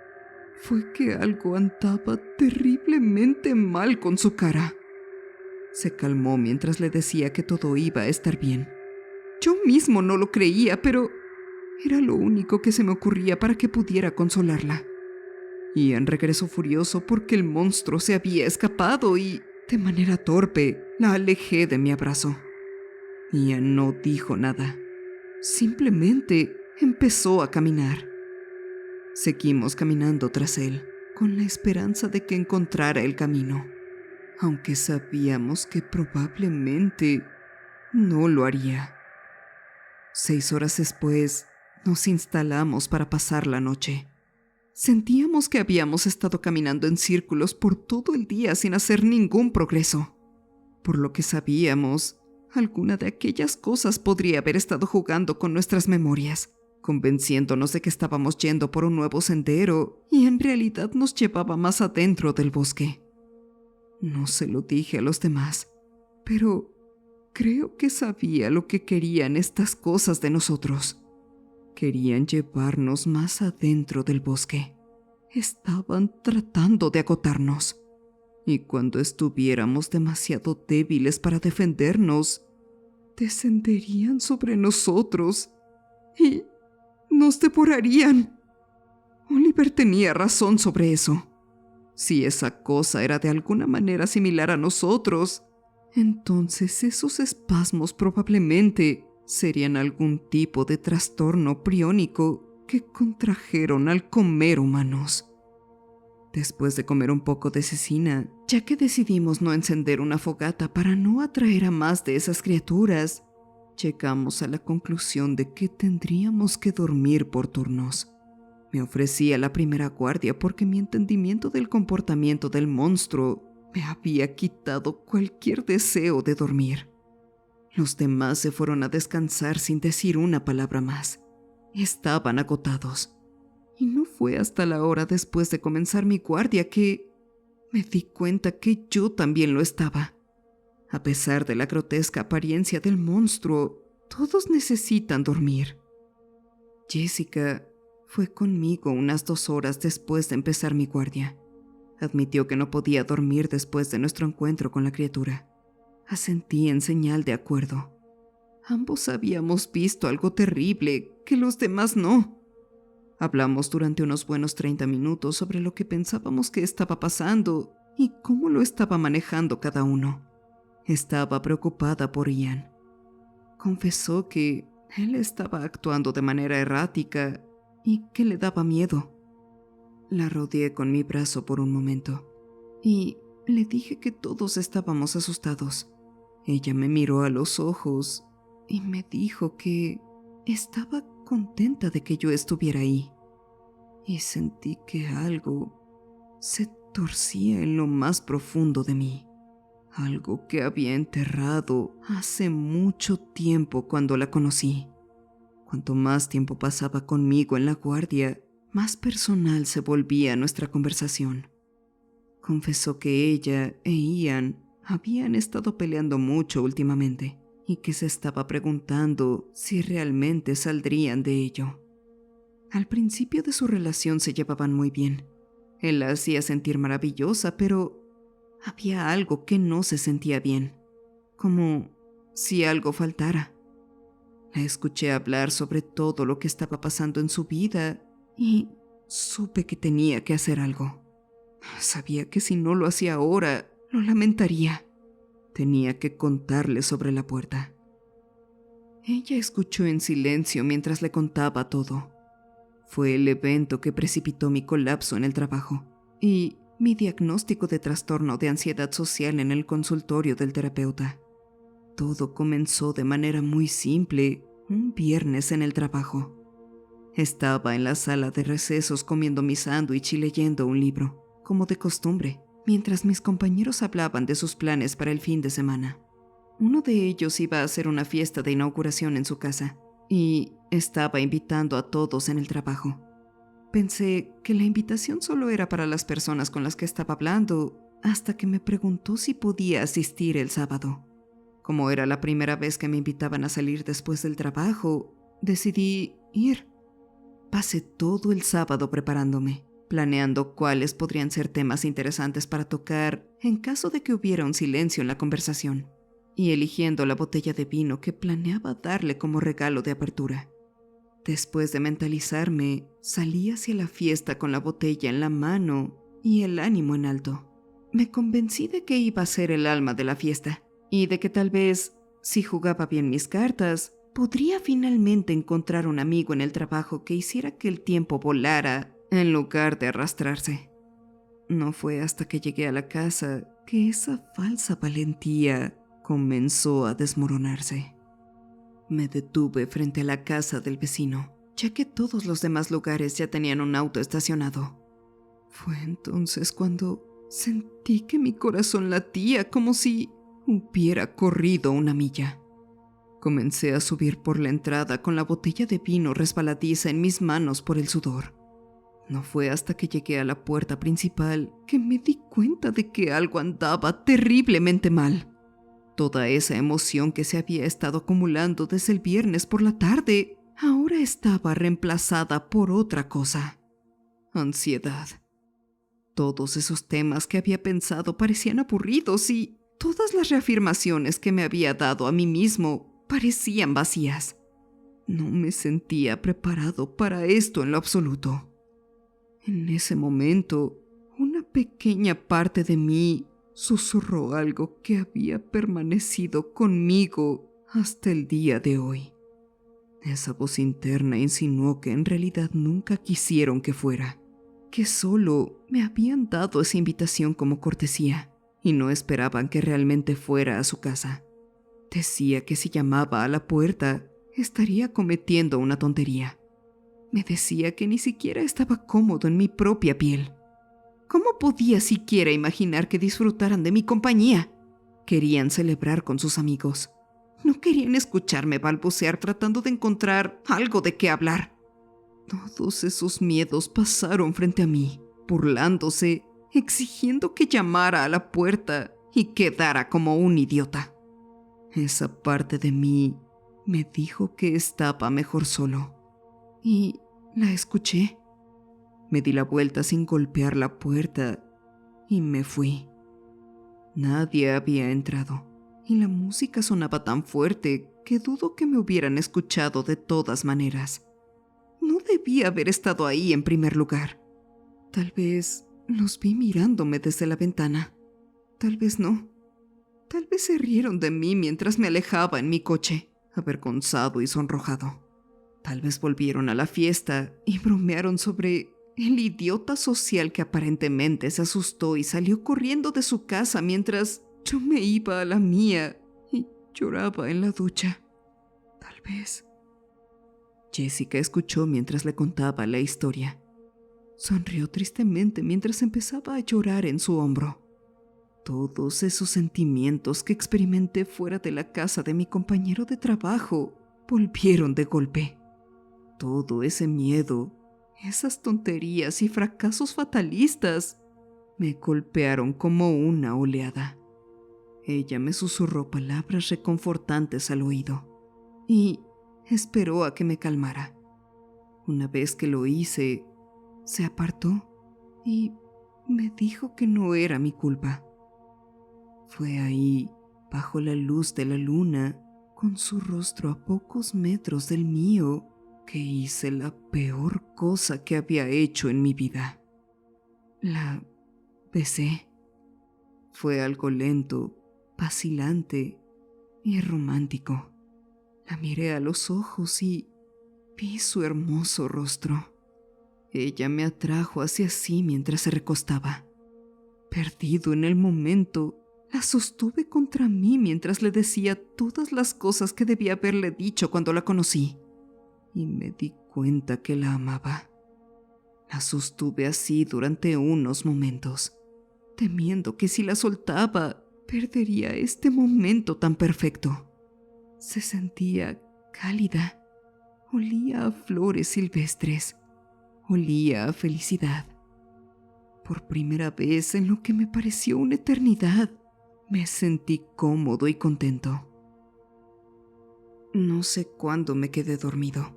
Speaker 1: fue que algo andaba terriblemente mal con su cara. Se calmó mientras le decía que todo iba a estar bien. Yo mismo no lo creía, pero era lo único que se me ocurría para que pudiera consolarla. Ian regresó furioso porque el monstruo se había escapado y, de manera torpe, la alejé de mi abrazo. Ian no dijo nada. Simplemente empezó a caminar. Seguimos caminando tras él, con la esperanza de que encontrara el camino, aunque sabíamos que probablemente no lo haría. 6 horas después, nos instalamos para pasar la noche. Sentíamos que habíamos estado caminando en círculos por todo el día sin hacer ningún progreso. Por lo que sabíamos, alguna de aquellas cosas podría haber estado jugando con nuestras memorias, convenciéndonos de que estábamos yendo por un nuevo sendero y en realidad nos llevaba más adentro del bosque. No se lo dije a los demás, pero creo que sabía lo que querían estas cosas de nosotros. Querían llevarnos más adentro del bosque. Estaban tratando de agotarnos. Y cuando estuviéramos demasiado débiles para defendernos, descenderían sobre nosotros y nos devorarían. Oliver tenía razón sobre eso. Si esa cosa era de alguna manera similar a nosotros, entonces esos espasmos probablemente serían algún tipo de trastorno priónico que contrajeron al comer humanos. Después de comer un poco de cecina, ya que decidimos no encender una fogata para no atraer a más de esas criaturas, llegamos a la conclusión de que tendríamos que dormir por turnos. Me ofrecí a la primera guardia porque mi entendimiento del comportamiento del monstruo me había quitado cualquier deseo de dormir. Los demás se fueron a descansar sin decir una palabra más. Estaban agotados. Y no fue hasta la hora después de comenzar mi guardia que me di cuenta que yo también lo estaba. A pesar de la grotesca apariencia del monstruo, todos necesitan dormir. Jessica fue conmigo unas 2 horas después de empezar mi guardia. Admitió que no podía dormir después de nuestro encuentro con la criatura. Asentí en señal de acuerdo. Ambos habíamos visto algo terrible que los demás no. Hablamos durante unos buenos 30 minutos sobre lo que pensábamos que estaba pasando y cómo lo estaba manejando cada uno. Estaba preocupada por Ian. Confesó que él estaba actuando de manera errática y que le daba miedo. La rodeé con mi brazo por un momento y le dije que todos estábamos asustados. Ella me miró a los ojos y me dijo que estaba contenta de que yo estuviera ahí. Y sentí que algo se torcía en lo más profundo de mí. Algo que había enterrado hace mucho tiempo cuando la conocí. Cuanto más tiempo pasaba conmigo en la guardia, más personal se volvía nuestra conversación. Confesó que ella e Ian habían estado peleando mucho últimamente y que se estaba preguntando si realmente saldrían de ello. Al principio de su relación se llevaban muy bien. Él la hacía sentir maravillosa, pero había algo que no se sentía bien, como si algo faltara. La escuché hablar sobre todo lo que estaba pasando en su vida y supe que tenía que hacer algo. Sabía que si no lo hacía ahora, lo lamentaría. Tenía que contarle sobre la puerta. Ella escuchó en silencio mientras le contaba todo. Fue el evento que precipitó mi colapso en el trabajo y mi diagnóstico de trastorno de ansiedad social en el consultorio del terapeuta. Todo comenzó de manera muy simple un viernes en el trabajo. Estaba en la sala de recesos comiendo mi sándwich y leyendo un libro, como de costumbre, mientras mis compañeros hablaban de sus planes para el fin de semana. Uno de ellos iba a hacer una fiesta de inauguración en su casa y estaba invitando a todos en el trabajo. Pensé que la invitación solo era para las personas con las que estaba hablando, hasta que me preguntó si podía asistir el sábado. Como era la primera vez que me invitaban a salir después del trabajo, decidí ir. Pasé todo el sábado preparándome, planeando cuáles podrían ser temas interesantes para tocar en caso de que hubiera un silencio en la conversación, y eligiendo la botella de vino que planeaba darle como regalo de apertura. Después de mentalizarme, salí hacia la fiesta con la botella en la mano y el ánimo en alto. Me convencí de que iba a ser el alma de la fiesta y de que tal vez, si jugaba bien mis cartas, podría finalmente encontrar un amigo en el trabajo que hiciera que el tiempo volara en lugar de arrastrarse. No fue hasta que llegué a la casa que esa falsa valentía comenzó a desmoronarse. Me detuve frente a la casa del vecino, ya que todos los demás lugares ya tenían un auto estacionado. Fue entonces cuando sentí que mi corazón latía como si hubiera corrido una milla. Comencé a subir por la entrada con la botella de vino resbaladiza en mis manos por el sudor. No fue hasta que llegué a la puerta principal que me di cuenta de que algo andaba terriblemente mal. Toda esa emoción que se había estado acumulando desde el viernes por la tarde ahora estaba reemplazada por otra cosa: ansiedad. Todos esos temas que había pensado parecían aburridos y todas las reafirmaciones que me había dado a mí mismo parecían vacías. No me sentía preparado para esto en lo absoluto. En ese momento, una pequeña parte de mí susurró algo que había permanecido conmigo hasta el día de hoy. Esa voz interna insinuó que en realidad nunca quisieron que fuera, que solo me habían dado esa invitación como cortesía y no esperaban que realmente fuera a su casa. Decía que si llamaba a la puerta, estaría cometiendo una tontería. Me decía que ni siquiera estaba cómodo en mi propia piel. ¿Cómo podía siquiera imaginar que disfrutaran de mi compañía? Querían celebrar con sus amigos. No querían escucharme balbucear tratando de encontrar algo de qué hablar. Todos esos miedos pasaron frente a mí, burlándose, exigiendo que llamara a la puerta y quedara como un idiota. Esa parte de mí me dijo que estaba mejor solo. Y la escuché. Me di la vuelta sin golpear la puerta y me fui. Nadie había entrado y la música sonaba tan fuerte que dudo que me hubieran escuchado de todas maneras. No debía haber estado ahí en primer lugar. Tal vez los vi mirándome desde la ventana. Tal vez no. Tal vez se rieron de mí mientras me alejaba en mi coche, avergonzado y sonrojado. Tal vez volvieron a la fiesta y bromearon sobre el idiota social que aparentemente se asustó y salió corriendo de su casa mientras yo me iba a la mía y lloraba en la ducha. Tal vez. Jessica escuchó mientras le contaba la historia. Sonrió tristemente mientras empezaba a llorar en su hombro. Todos esos sentimientos que experimenté fuera de la casa de mi compañero de trabajo volvieron de golpe. Todo ese miedo, esas tonterías y fracasos fatalistas me golpearon como una oleada. Ella me susurró palabras reconfortantes al oído y esperó a que me calmara. Una vez que lo hice, se apartó y me dijo que no era mi culpa. Fue ahí, bajo la luz de la luna, con su rostro a pocos metros del mío, que hice la peor cosa que había hecho en mi vida. La besé. Fue algo lento, vacilante y romántico. La miré a los ojos y vi su hermoso rostro. Ella me atrajo hacia sí mientras se recostaba. Perdido en el momento, la sostuve contra mí mientras le decía todas las cosas que debía haberle dicho cuando la conocí. Y me di cuenta que la amaba. La sostuve así durante unos momentos, temiendo que si la soltaba, perdería este momento tan perfecto. Se sentía cálida, olía a flores silvestres, olía a felicidad. Por primera vez en lo que me pareció una eternidad, me sentí cómodo y contento. No sé cuándo me quedé dormido,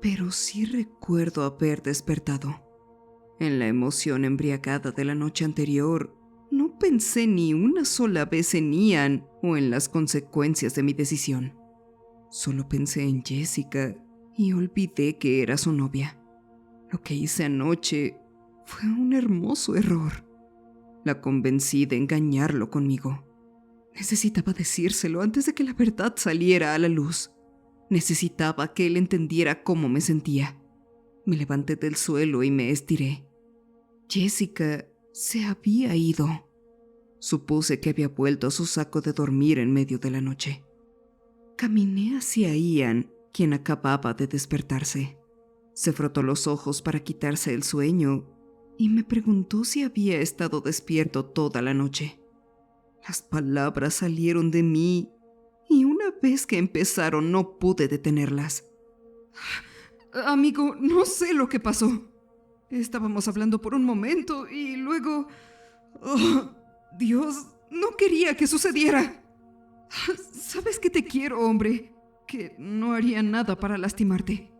Speaker 1: pero sí recuerdo haber despertado. En la emoción embriagada de la noche anterior, no pensé ni una sola vez en Ian o en las consecuencias de mi decisión. Solo pensé en Jessica y olvidé que era su novia. Lo que hice anoche fue un hermoso error. La convencí de engañarlo conmigo. Necesitaba decírselo antes de que la verdad saliera a la luz. Necesitaba que él entendiera cómo me sentía. Me levanté del suelo y me estiré. Jessica se había ido. Supuse que había vuelto a su saco de dormir en medio de la noche. Caminé hacia Ian, quien acababa de despertarse. Se frotó los ojos para quitarse el sueño y me preguntó si había estado despierto toda la noche. Las palabras salieron de mí y una vez que empezaron no pude detenerlas. Amigo, no sé lo que pasó. Estábamos hablando por un momento y luego... ¡Oh, Dios! No quería que sucediera. Sabes que te quiero, hombre. Que no haría nada para lastimarte.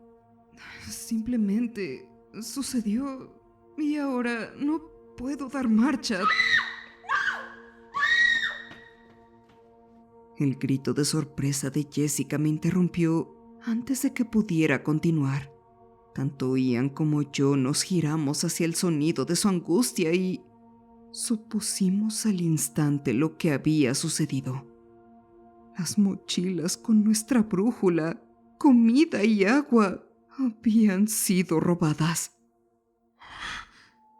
Speaker 1: Simplemente sucedió y ahora no puedo dar marcha. El grito de sorpresa de Jessica me interrumpió antes de que pudiera continuar. Tanto Ian como yo nos giramos hacia el sonido de su angustia y supusimos al instante lo que había sucedido. Las mochilas con nuestra brújula, comida y agua habían sido robadas.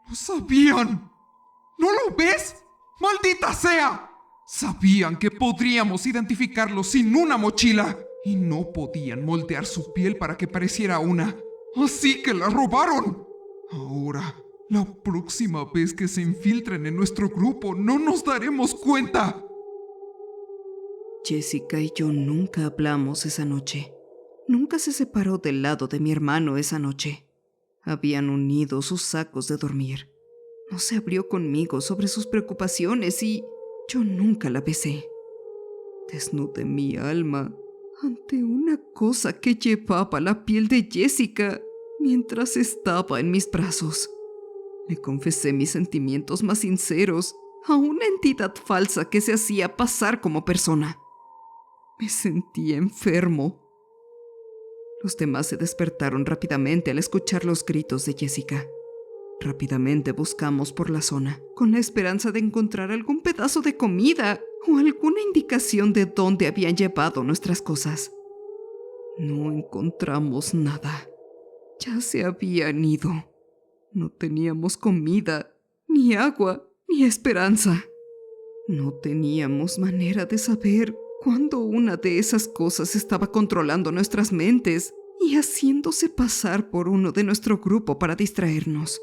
Speaker 2: ¡Lo sabían! ¿No lo ves? ¡Maldita sea! Sabían que podríamos identificarlo sin una mochila y no podían moldear su piel para que pareciera una. Así que la robaron. Ahora, la próxima vez que se infiltren en nuestro grupo, no nos daremos cuenta.
Speaker 1: Jessica y yo nunca hablamos esa noche. Nunca se separó del lado de mi hermano esa noche. Habían unido sus sacos de dormir. No se abrió conmigo sobre sus preocupaciones y yo nunca la besé. Desnudé mi alma ante una cosa que llevaba la piel de Jessica mientras estaba en mis brazos. Le confesé mis sentimientos más sinceros a una entidad falsa que se hacía pasar como persona. Me sentía enfermo. Los demás se despertaron rápidamente al escuchar los gritos de Jessica. Rápidamente buscamos por la zona, con la esperanza de encontrar algún pedazo de comida o alguna indicación de dónde habían llevado nuestras cosas. No encontramos nada. Ya se habían ido. No teníamos comida, ni agua, ni esperanza. No teníamos manera de saber cuándo una de esas cosas estaba controlando nuestras mentes y haciéndose pasar por uno de nuestro grupo para distraernos.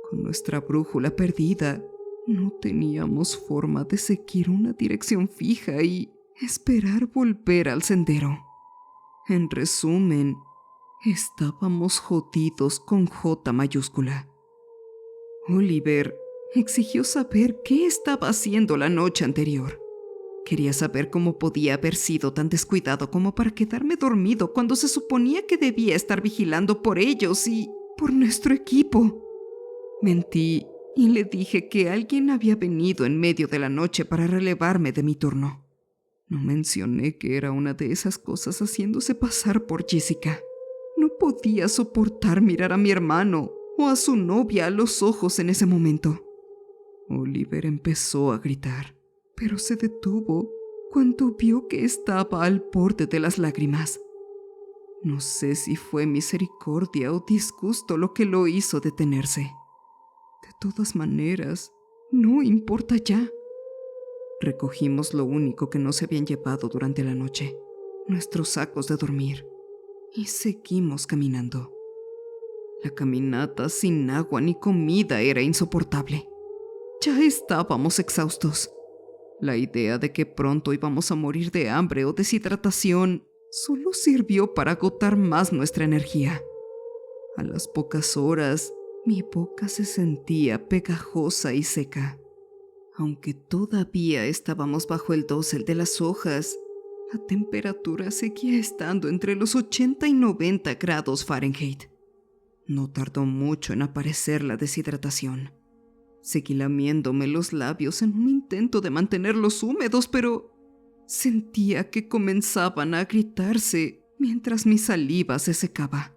Speaker 1: Con nuestra brújula perdida, no teníamos forma de seguir una dirección fija y esperar volver al sendero. En resumen, estábamos jodidos con J mayúscula. Oliver exigió saber qué estaba haciendo la noche anterior. Quería saber cómo podía haber sido tan descuidado como para quedarme dormido cuando se suponía que debía estar vigilando por ellos y por nuestro equipo. Mentí y le dije que alguien había venido en medio de la noche para relevarme de mi turno. No mencioné que era una de esas cosas haciéndose pasar por Jessica. No podía soportar mirar a mi hermano o a su novia a los ojos en ese momento. Oliver empezó a gritar, pero se detuvo cuando vio que estaba al borde de las lágrimas. No sé si fue misericordia o disgusto lo que lo hizo detenerse. De todas maneras, no importa ya. Recogimos lo único que no se habían llevado durante la noche, nuestros sacos de dormir, y seguimos caminando. La caminata sin agua ni comida era insoportable. Ya estábamos exhaustos. La idea de que pronto íbamos a morir de hambre o deshidratación solo sirvió para agotar más nuestra energía. A las pocas horas, mi boca se sentía pegajosa y seca. Aunque todavía estábamos bajo el dosel de las hojas, la temperatura seguía estando entre los 80 y 90 grados Fahrenheit. No tardó mucho en aparecer la deshidratación. Seguí lamiéndome los labios en un intento de mantenerlos húmedos, pero sentía que comenzaban a agrietarse mientras mi saliva se secaba.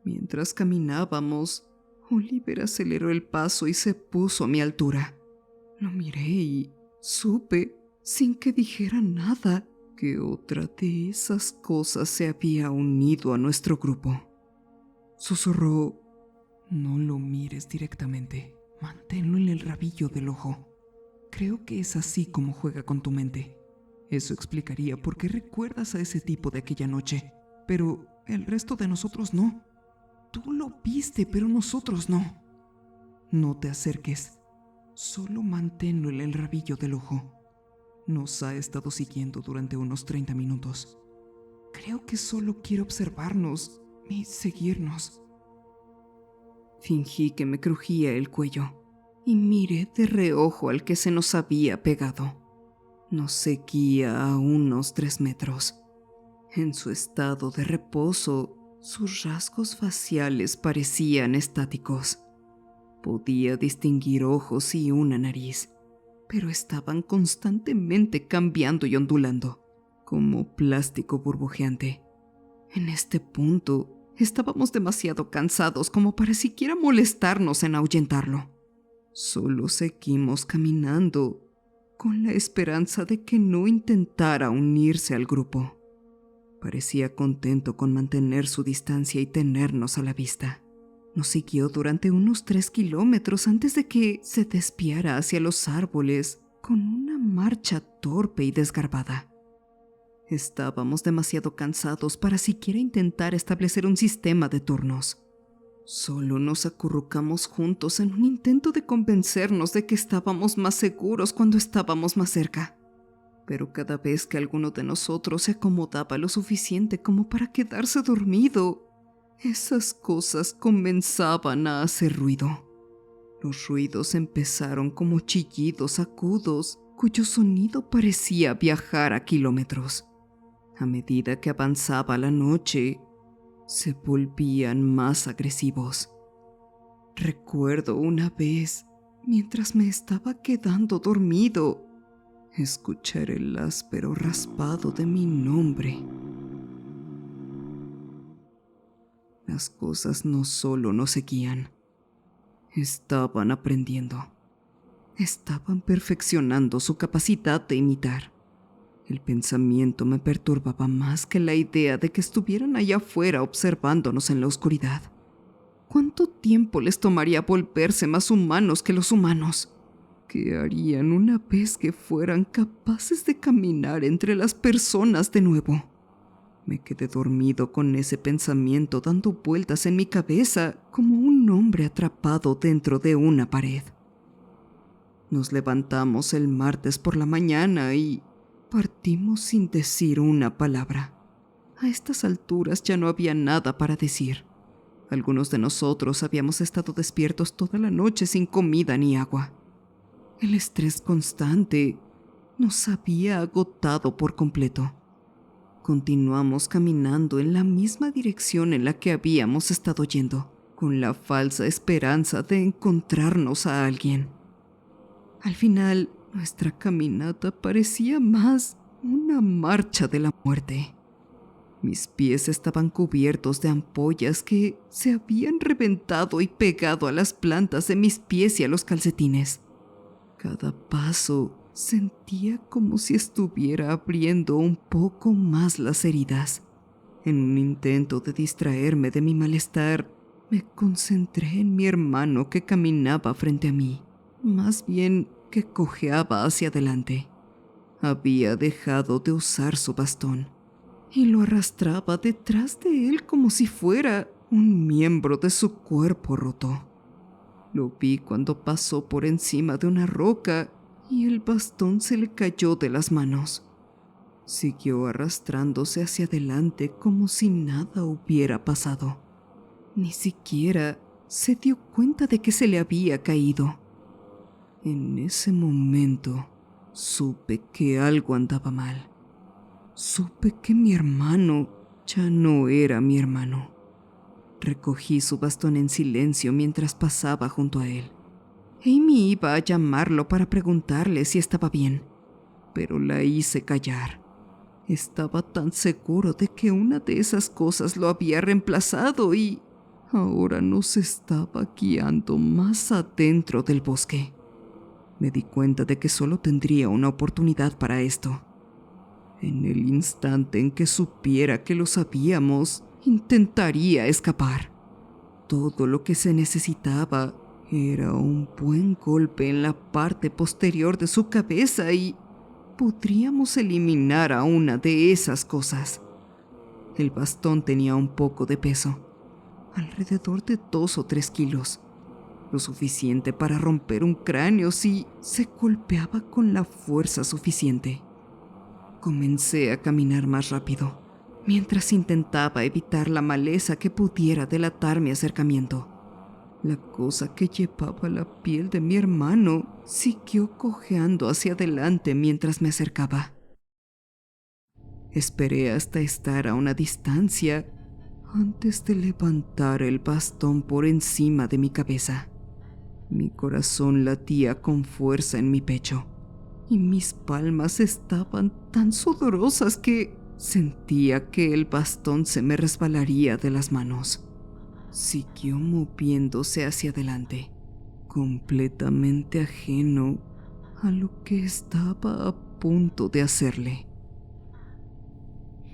Speaker 1: Mientras caminábamos, Oliver aceleró el paso y se puso a mi altura. Lo miré y supe, sin que dijera nada, que otra de esas cosas se había unido a nuestro grupo. Susurró:
Speaker 2: No lo mires directamente. Manténlo en el rabillo del ojo. Creo que es así como juega con tu mente. Eso explicaría por qué recuerdas a ese tipo de aquella noche, pero el resto de nosotros no. Tú lo viste, pero nosotros no. No te acerques. Solo manténlo en el rabillo del ojo. Nos ha estado siguiendo durante unos 30 minutos. Creo que solo quiere observarnos y seguirnos.
Speaker 1: Fingí que me crujía el cuello y miré de reojo al que se nos había pegado. Nos seguía a unos 3 metros. En su estado de reposo, sus rasgos faciales parecían estáticos. Podía distinguir ojos y una nariz, pero estaban constantemente cambiando y ondulando, como plástico burbujeante. En este punto, estábamos demasiado cansados como para siquiera molestarnos en ahuyentarlo. Solo seguimos caminando, con la esperanza de que no intentara unirse al grupo. Parecía contento con mantener su distancia y tenernos a la vista. Nos siguió durante unos 3 kilómetros antes de que se desviara hacia los árboles con una marcha torpe y desgarbada. Estábamos demasiado cansados para siquiera intentar establecer un sistema de turnos. Solo nos acurrucamos juntos en un intento de convencernos de que estábamos más seguros cuando estábamos más cerca. Pero cada vez que alguno de nosotros se acomodaba lo suficiente como para quedarse dormido, esas cosas comenzaban a hacer ruido. Los ruidos empezaron como chillidos agudos, cuyo sonido parecía viajar a kilómetros. A medida que avanzaba la noche, se volvían más agresivos. Recuerdo una vez, mientras me estaba quedando dormido, escuchar el áspero raspado de mi nombre. Las cosas no solo nos seguían, estaban aprendiendo. Estaban perfeccionando su capacidad de imitar. El pensamiento me perturbaba más que la idea de que estuvieran allá afuera observándonos en la oscuridad. ¿Cuánto tiempo les tomaría volverse más humanos que los humanos? ¿Qué harían una vez que fueran capaces de caminar entre las personas de nuevo? Me quedé dormido con ese pensamiento dando vueltas en mi cabeza como un hombre atrapado dentro de una pared. Nos levantamos el martes por la mañana y partimos sin decir una palabra. A estas alturas ya no había nada para decir. Algunos de nosotros habíamos estado despiertos toda la noche sin comida ni agua. El estrés constante nos había agotado por completo. Continuamos caminando en la misma dirección en la que habíamos estado yendo, con la falsa esperanza de encontrarnos a alguien. Al final, nuestra caminata parecía más una marcha de la muerte. Mis pies estaban cubiertos de ampollas que se habían reventado y pegado a las plantas de mis pies y a los calcetines. Cada paso sentía como si estuviera abriendo un poco más las heridas. En un intento de distraerme de mi malestar, me concentré en mi hermano que caminaba frente a mí, más bien que cojeaba hacia adelante. Había dejado de usar su bastón y lo arrastraba detrás de él como si fuera un miembro de su cuerpo roto. Lo vi cuando pasó por encima de una roca y el bastón se le cayó de las manos. Siguió arrastrándose hacia adelante como si nada hubiera pasado. Ni siquiera se dio cuenta de que se le había caído. En ese momento, supe que algo andaba mal. Supe que mi hermano ya no era mi hermano. Recogí su bastón en silencio mientras pasaba junto a él. Amy iba a llamarlo para preguntarle si estaba bien, pero la hice callar. Estaba tan seguro de que una de esas cosas lo había reemplazado y ahora nos estaba guiando más adentro del bosque. Me di cuenta de que solo tendría una oportunidad para esto. En el instante en que supiera que lo sabíamos, intentaría escapar. Todo lo que se necesitaba era un buen golpe en la parte posterior de su cabeza y podríamos eliminar a una de esas cosas. El bastón tenía un poco de peso, alrededor de 2 o 3 kilos, lo suficiente para romper un cráneo si se golpeaba con la fuerza suficiente. Comencé a caminar más rápido, mientras intentaba evitar la maleza que pudiera delatar mi acercamiento. La cosa que llevaba la piel de mi hermano siguió cojeando hacia adelante mientras me acercaba. Esperé hasta estar a una distancia antes de levantar el bastón por encima de mi cabeza. Mi corazón latía con fuerza en mi pecho y mis palmas estaban tan sudorosas que sentía que el bastón se me resbalaría de las manos. Siguió moviéndose hacia adelante, completamente ajeno a lo que estaba a punto de hacerle.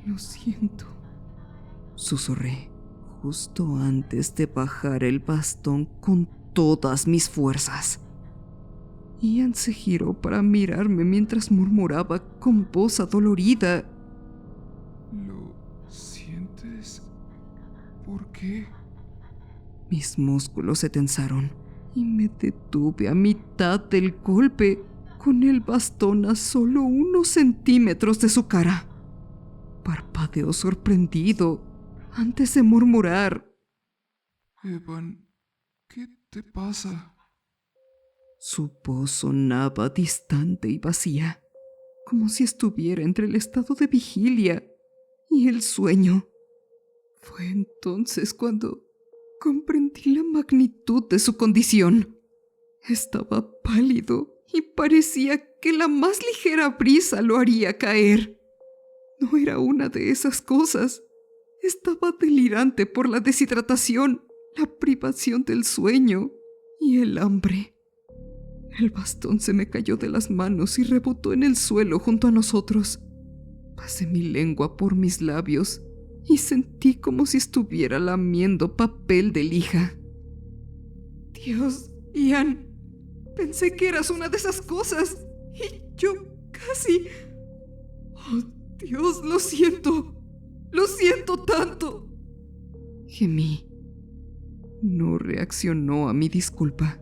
Speaker 1: «Lo siento», susurré, justo antes de bajar el bastón con todas mis fuerzas. Ian se giró para mirarme mientras murmuraba con voz adolorida:
Speaker 2: ¿Lo sientes? ¿Por qué?
Speaker 1: Mis músculos se tensaron y me detuve a mitad del golpe, con el bastón a solo unos centímetros de su cara. Parpadeó sorprendido antes de murmurar:
Speaker 2: Evan, ¿qué te pasa?
Speaker 1: Su voz sonaba distante y vacía, como si estuviera entre el estado de vigilia y el sueño. Fue entonces cuando comprendí la magnitud de su condición. Estaba pálido y parecía que la más ligera brisa lo haría caer. No era una de esas cosas. Estaba delirante por la deshidratación, la privación del sueño y el hambre. El bastón se me cayó de las manos y rebotó en el suelo junto a nosotros. Pasé mi lengua por mis labios y sentí como si estuviera lamiendo papel de lija. Dios, Ian, pensé que eras una de esas cosas y yo casi... Oh, Dios, lo siento tanto. Gemí. No reaccionó a mi disculpa.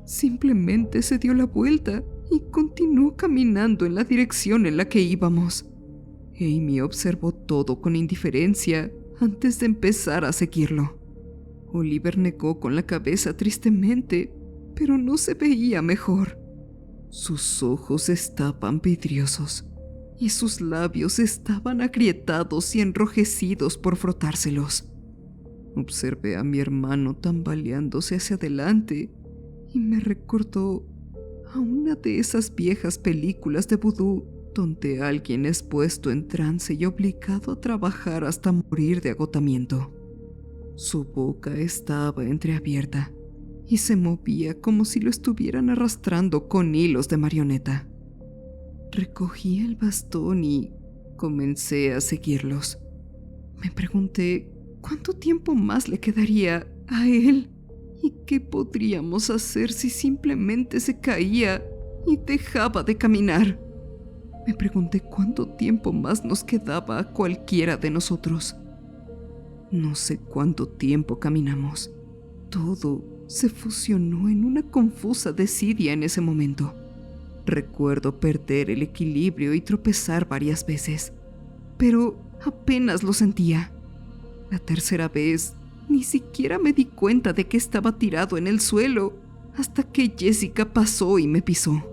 Speaker 1: Simplemente se dio la vuelta y continuó caminando en la dirección en la que íbamos. Amy observó todo con indiferencia antes de empezar a seguirlo. Oliver negó con la cabeza tristemente, pero no se veía mejor. Sus ojos estaban vidriosos y sus labios estaban agrietados y enrojecidos por frotárselos. Observé a mi hermano tambaleándose hacia adelante y me recordó a una de esas viejas películas de vudú donde alguien es puesto en trance y obligado a trabajar hasta morir de agotamiento. Su boca estaba entreabierta y se movía como si lo estuvieran arrastrando con hilos de marioneta. Recogí el bastón y comencé a seguirlos. Me pregunté cuánto tiempo más le quedaría a él y qué podríamos hacer si simplemente se caía y dejaba de caminar. Me pregunté cuánto tiempo más nos quedaba a cualquiera de nosotros. No sé cuánto tiempo caminamos. Todo se fusionó en una confusa desidia en ese momento. Recuerdo perder el equilibrio y tropezar varias veces, pero apenas lo sentía. La tercera vez, ni siquiera me di cuenta de que estaba tirado en el suelo hasta que Jessica pasó y me pisó.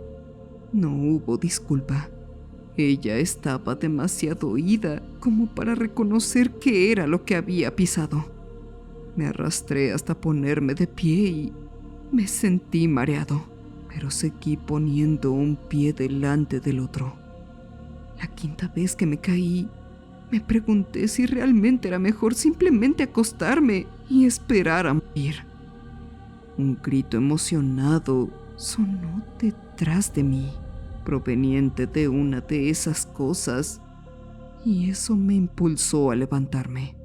Speaker 1: No hubo disculpa. Ella estaba demasiado ida como para reconocer qué era lo que había pisado. Me arrastré hasta ponerme de pie y me sentí mareado, pero seguí poniendo un pie delante del otro. La quinta vez que me caí, me pregunté si realmente era mejor simplemente acostarme y esperar a morir. Un grito emocionado sonó detrás de mí, proveniente de una de esas cosas, y eso me impulsó a levantarme.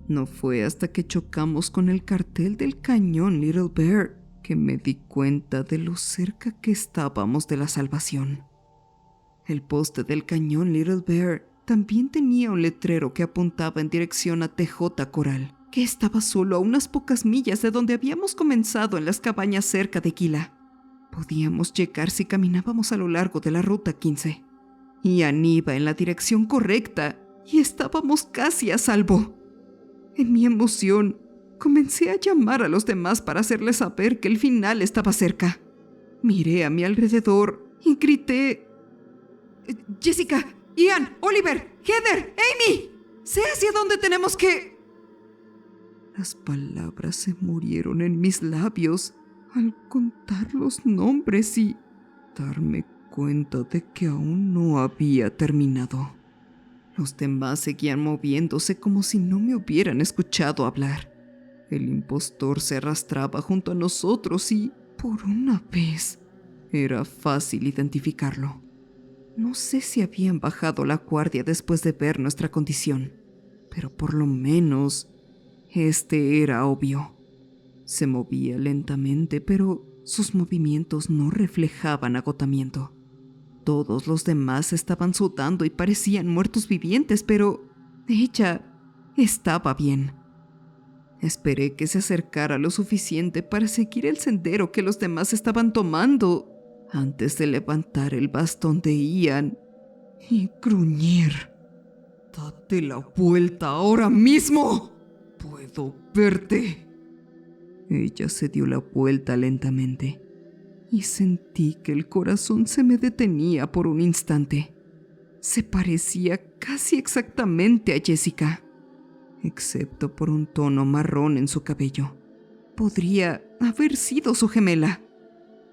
Speaker 1: No fue hasta que chocamos con el cartel del cañón Little Bear que me di cuenta de lo cerca que estábamos de la salvación. El poste del cañón Little Bear también tenía un letrero que apuntaba en dirección a TJ Coral, que estaba solo a unas pocas millas de donde habíamos comenzado en las cabañas cerca de Gila. Podíamos llegar si caminábamos a lo largo de la ruta 15. Ian iba en la dirección correcta y estábamos casi a salvo. En mi emoción, Comencé a llamar a los demás para hacerles saber que el final estaba cerca. Miré a mi alrededor y grité: Jessica, Ian, Oliver, Heather, Amy, sé hacia dónde tenemos que... Las palabras se murieron en mis labios al contar los nombres y darme cuenta de que aún no había terminado. Los demás seguían moviéndose como si no me hubieran escuchado hablar. El impostor se arrastraba junto a nosotros y, por una vez, era fácil identificarlo. No sé si habían bajado la guardia después de ver nuestra condición, pero por lo menos este era obvio. Se movía lentamente, pero sus movimientos no reflejaban agotamiento. Todos los demás estaban sudando y parecían muertos vivientes, pero ella estaba bien. Esperé que se acercara lo suficiente para seguir el sendero que los demás estaban tomando antes de levantar el bastón de Ian y gruñir: ¡Date la vuelta ahora mismo! ¡Puedo verte! Ella se dio la vuelta lentamente y sentí que el corazón se me detenía por un instante. Se parecía casi exactamente a Jessica, excepto por un tono marrón en su cabello. Podría haber sido su gemela.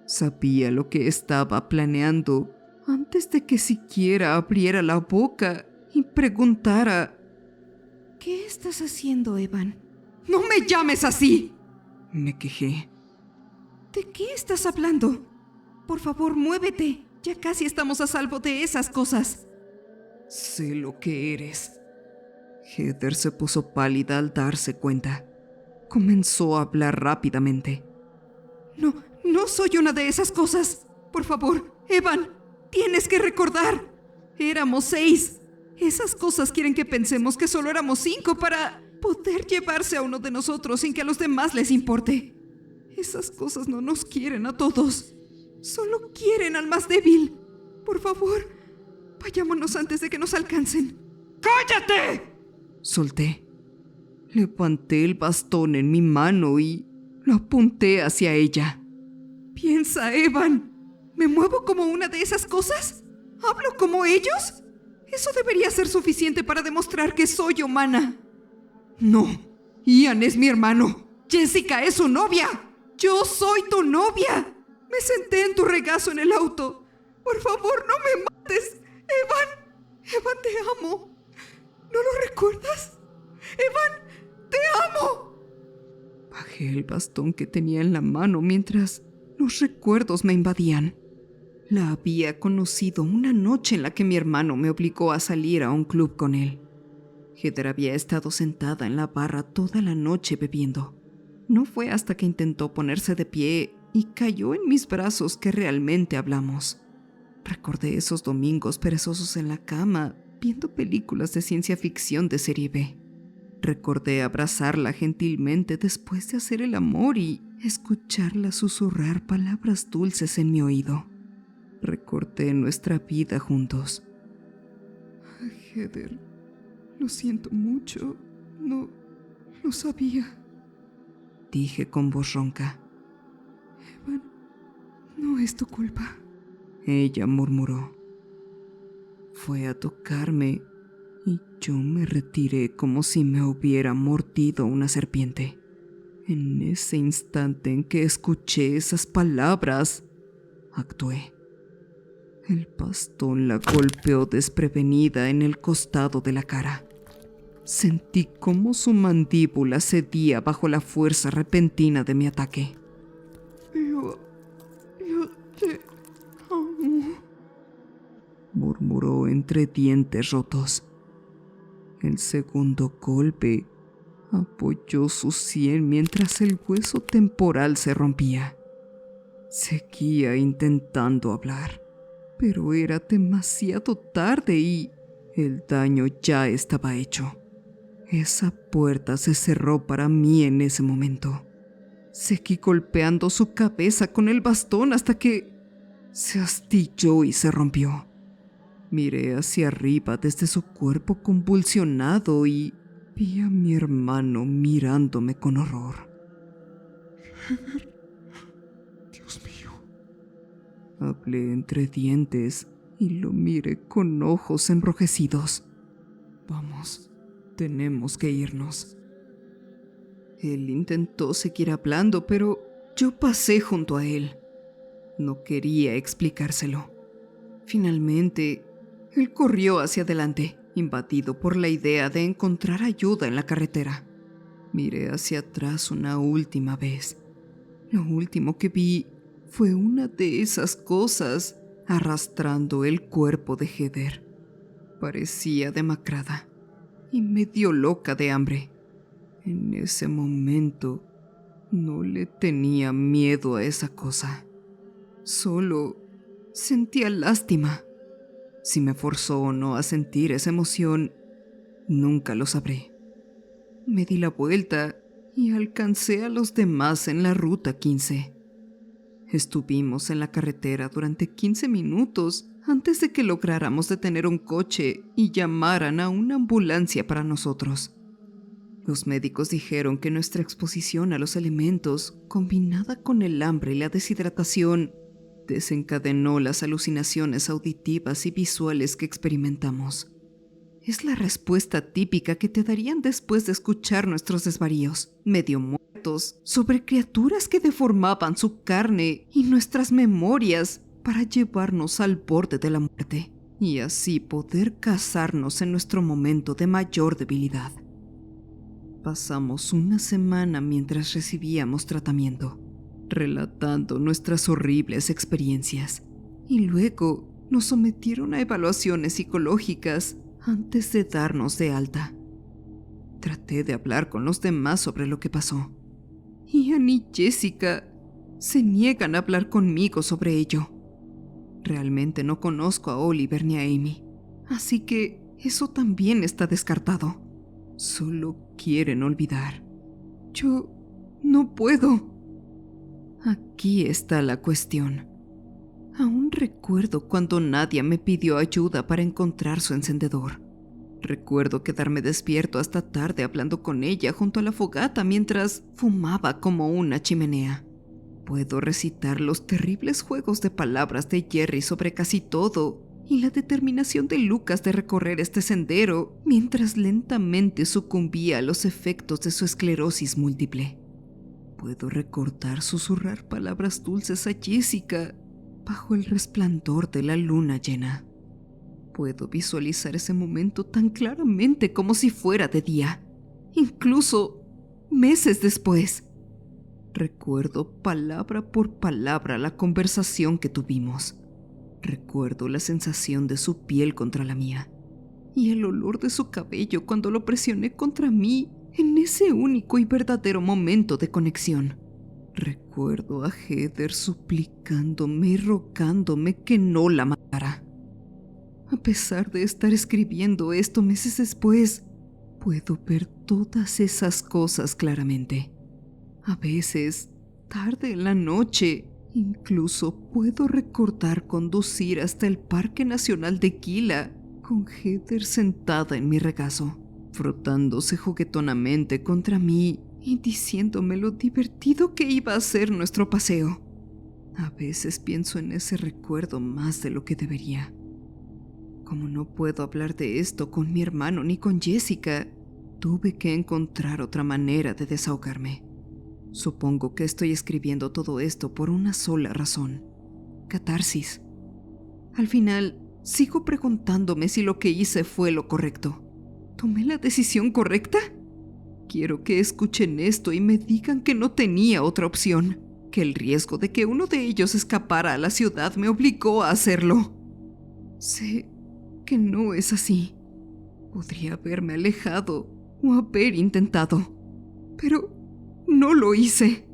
Speaker 1: Sabía lo que estaba planeando antes de que siquiera abriera la boca y preguntara: ¿Qué estás haciendo, Evan? ¡No me llames así!, me quejé. ¿De qué estás hablando? Por favor, muévete. Ya casi estamos a salvo de esas cosas. Sé lo que eres. Heather se puso pálida al darse cuenta. Comenzó a hablar rápidamente. No soy una de esas cosas. Por favor, Evan, tienes que recordar. Éramos 6. Esas cosas quieren que pensemos que solo éramos 5 para poder llevarse a uno de nosotros sin que a los demás les importe. Esas cosas no nos quieren a todos. Solo quieren al más débil. Por favor, vayámonos antes de que nos alcancen. ¡Cállate!, solté. Levanté el bastón en mi mano y lo apunté hacia ella. Piensa, Evan. ¿Me muevo como una de esas cosas? ¿Hablo como ellos? Eso debería ser suficiente para demostrar que soy humana. No, Ian es mi hermano. Jessica es su novia. Yo soy tu novia. Me senté en tu regazo en el auto. Por favor, no me mates. Evan, te amo. ¿No lo recuerdas? Evan, te amo. Bajé el bastón que tenía en la mano mientras los recuerdos me invadían. La había conocido una noche en la que mi hermano me obligó a salir a un club con él. Heather había estado sentada en la barra toda la noche bebiendo. No fue hasta que intentó ponerse de pie y cayó en mis brazos que realmente hablamos. Recordé esos domingos perezosos en la cama, viendo películas de ciencia ficción de serie B. Recordé abrazarla gentilmente después de hacer el amor y escucharla susurrar palabras dulces en mi oído. Recordé nuestra vida juntos. Heather, lo siento mucho. No sabía, dije con voz ronca. Evan, no es tu culpa, ella murmuró. Fue a tocarme y yo me retiré como si me hubiera mordido una serpiente. En ese instante en que escuché esas palabras, actué. El bastón la golpeó desprevenida en el costado de la cara. Sentí cómo su mandíbula cedía bajo la fuerza repentina de mi ataque. Yo te amo, murmuró entre dientes rotos. El segundo golpe apoyó su sien mientras el hueso temporal se rompía. Seguía intentando hablar, pero era demasiado tarde y el daño ya estaba hecho. Esa puerta se cerró para mí en ese momento. Seguí golpeando su cabeza con el bastón hasta que se astilló y se rompió. Miré hacia arriba desde su cuerpo convulsionado y Vi a mi hermano mirándome con horror.
Speaker 2: Dios mío.
Speaker 1: Hablé entre dientes y lo miré con ojos enrojecidos. Vamos, tenemos que irnos. Él intentó seguir hablando, pero yo pasé junto a él. No quería explicárselo. Finalmente, él corrió hacia adelante, invadido por la idea de encontrar ayuda en la carretera. Miré hacia atrás una última vez. Lo último que vi fue una de esas cosas arrastrando el cuerpo de Heather. Parecía demacrada y medio loca de hambre. En ese momento no le tenía miedo a esa cosa. Solo sentía lástima. Si me forzó o no a sentir esa emoción, nunca lo sabré. Me di la vuelta y alcancé a los demás en la ruta 15. Estuvimos en la carretera durante 15 minutos antes de que lográramos detener un coche y llamaran a una ambulancia para nosotros. Los médicos dijeron que nuestra exposición a los elementos, combinada con el hambre y la deshidratación, desencadenó las alucinaciones auditivas y visuales que experimentamos. Es la respuesta típica que te darían después de escuchar nuestros desvaríos, medio muertos, sobre criaturas que deformaban su carne y nuestras memorias para llevarnos al borde de la muerte, y así poder cazarnos en nuestro momento de mayor debilidad. Pasamos una semana mientras recibíamos tratamiento, relatando nuestras horribles experiencias, y luego nos sometieron a evaluaciones psicológicas antes de darnos de alta. Traté de hablar con los demás sobre lo que pasó. Ian y Jessica se niegan a hablar conmigo sobre ello. Realmente no conozco a Oliver ni a Amy, así que eso también está descartado. Solo quieren olvidar. Yo no puedo. Aquí está la cuestión. Aún recuerdo cuando Nadia me pidió ayuda para encontrar su encendedor. Recuerdo quedarme despierto hasta tarde hablando con ella junto a la fogata mientras fumaba como una chimenea. Puedo recitar los terribles juegos de palabras de Jerry sobre casi todo y la determinación de Lucas de recorrer este sendero mientras lentamente sucumbía a los efectos de su esclerosis múltiple. Puedo recordar susurrar palabras dulces a Jessica bajo el resplandor de la luna llena. Puedo visualizar ese momento tan claramente como si fuera de día, incluso meses después. Recuerdo palabra por palabra la conversación que tuvimos. Recuerdo la sensación de su piel contra la mía y el olor de su cabello cuando lo presioné contra mí en ese único y verdadero momento de conexión. Recuerdo a Heather suplicándome y rogándome que no la matara. A pesar de estar escribiendo esto meses después, puedo ver todas esas cosas claramente. A veces, tarde en la noche, incluso puedo recordar conducir hasta el Parque Nacional de Gila con Heather sentada en mi regazo, frotándose juguetonamente contra mí y diciéndome lo divertido que iba a ser nuestro paseo. A veces pienso en ese recuerdo más de lo que debería. Como no puedo hablar de esto con mi hermano ni con Jessica, tuve que encontrar otra manera de desahogarme. Supongo que estoy escribiendo todo esto por una sola razón: catarsis. Al final, sigo preguntándome si lo que hice fue lo correcto. ¿Tomé la decisión correcta? Quiero que escuchen esto y me digan que no tenía otra opción, que el riesgo de que uno de ellos escapara a la ciudad me obligó a hacerlo. Sé que no es así. Podría haberme alejado o haber intentado, pero no lo hice.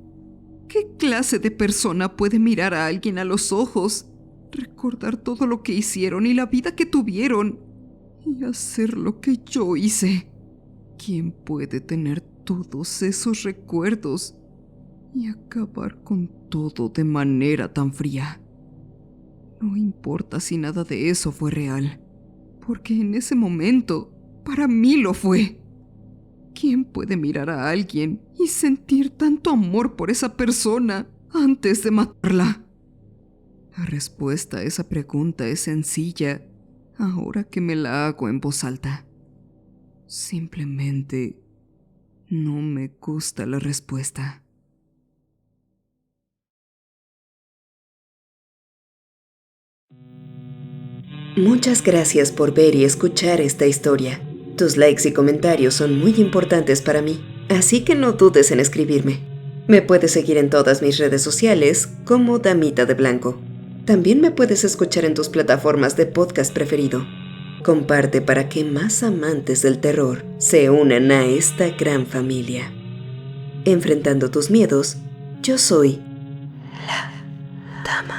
Speaker 1: ¿Qué clase de persona puede mirar a alguien a los ojos, recordar todo lo que hicieron y la vida que tuvieron y hacer lo que yo hice? ¿Quién puede tener todos esos recuerdos y acabar con todo de manera tan fría? No importa si nada de eso fue real, porque en ese momento, para mí lo fue. ¿Quién puede mirar a alguien y sentir tanto amor por esa persona antes de matarla? La respuesta a esa pregunta es sencilla ahora que me la hago en voz alta. Simplemente no me gusta la respuesta.
Speaker 3: Muchas gracias por ver y escuchar esta historia. Tus likes y comentarios son muy importantes para mí, así que no dudes en escribirme. Me puedes seguir en todas mis redes sociales como Damita de Blanco. También me puedes escuchar en tus plataformas de podcast preferido. Comparte para que más amantes del terror se unan a esta gran familia. Enfrentando tus miedos, yo soy la Dama.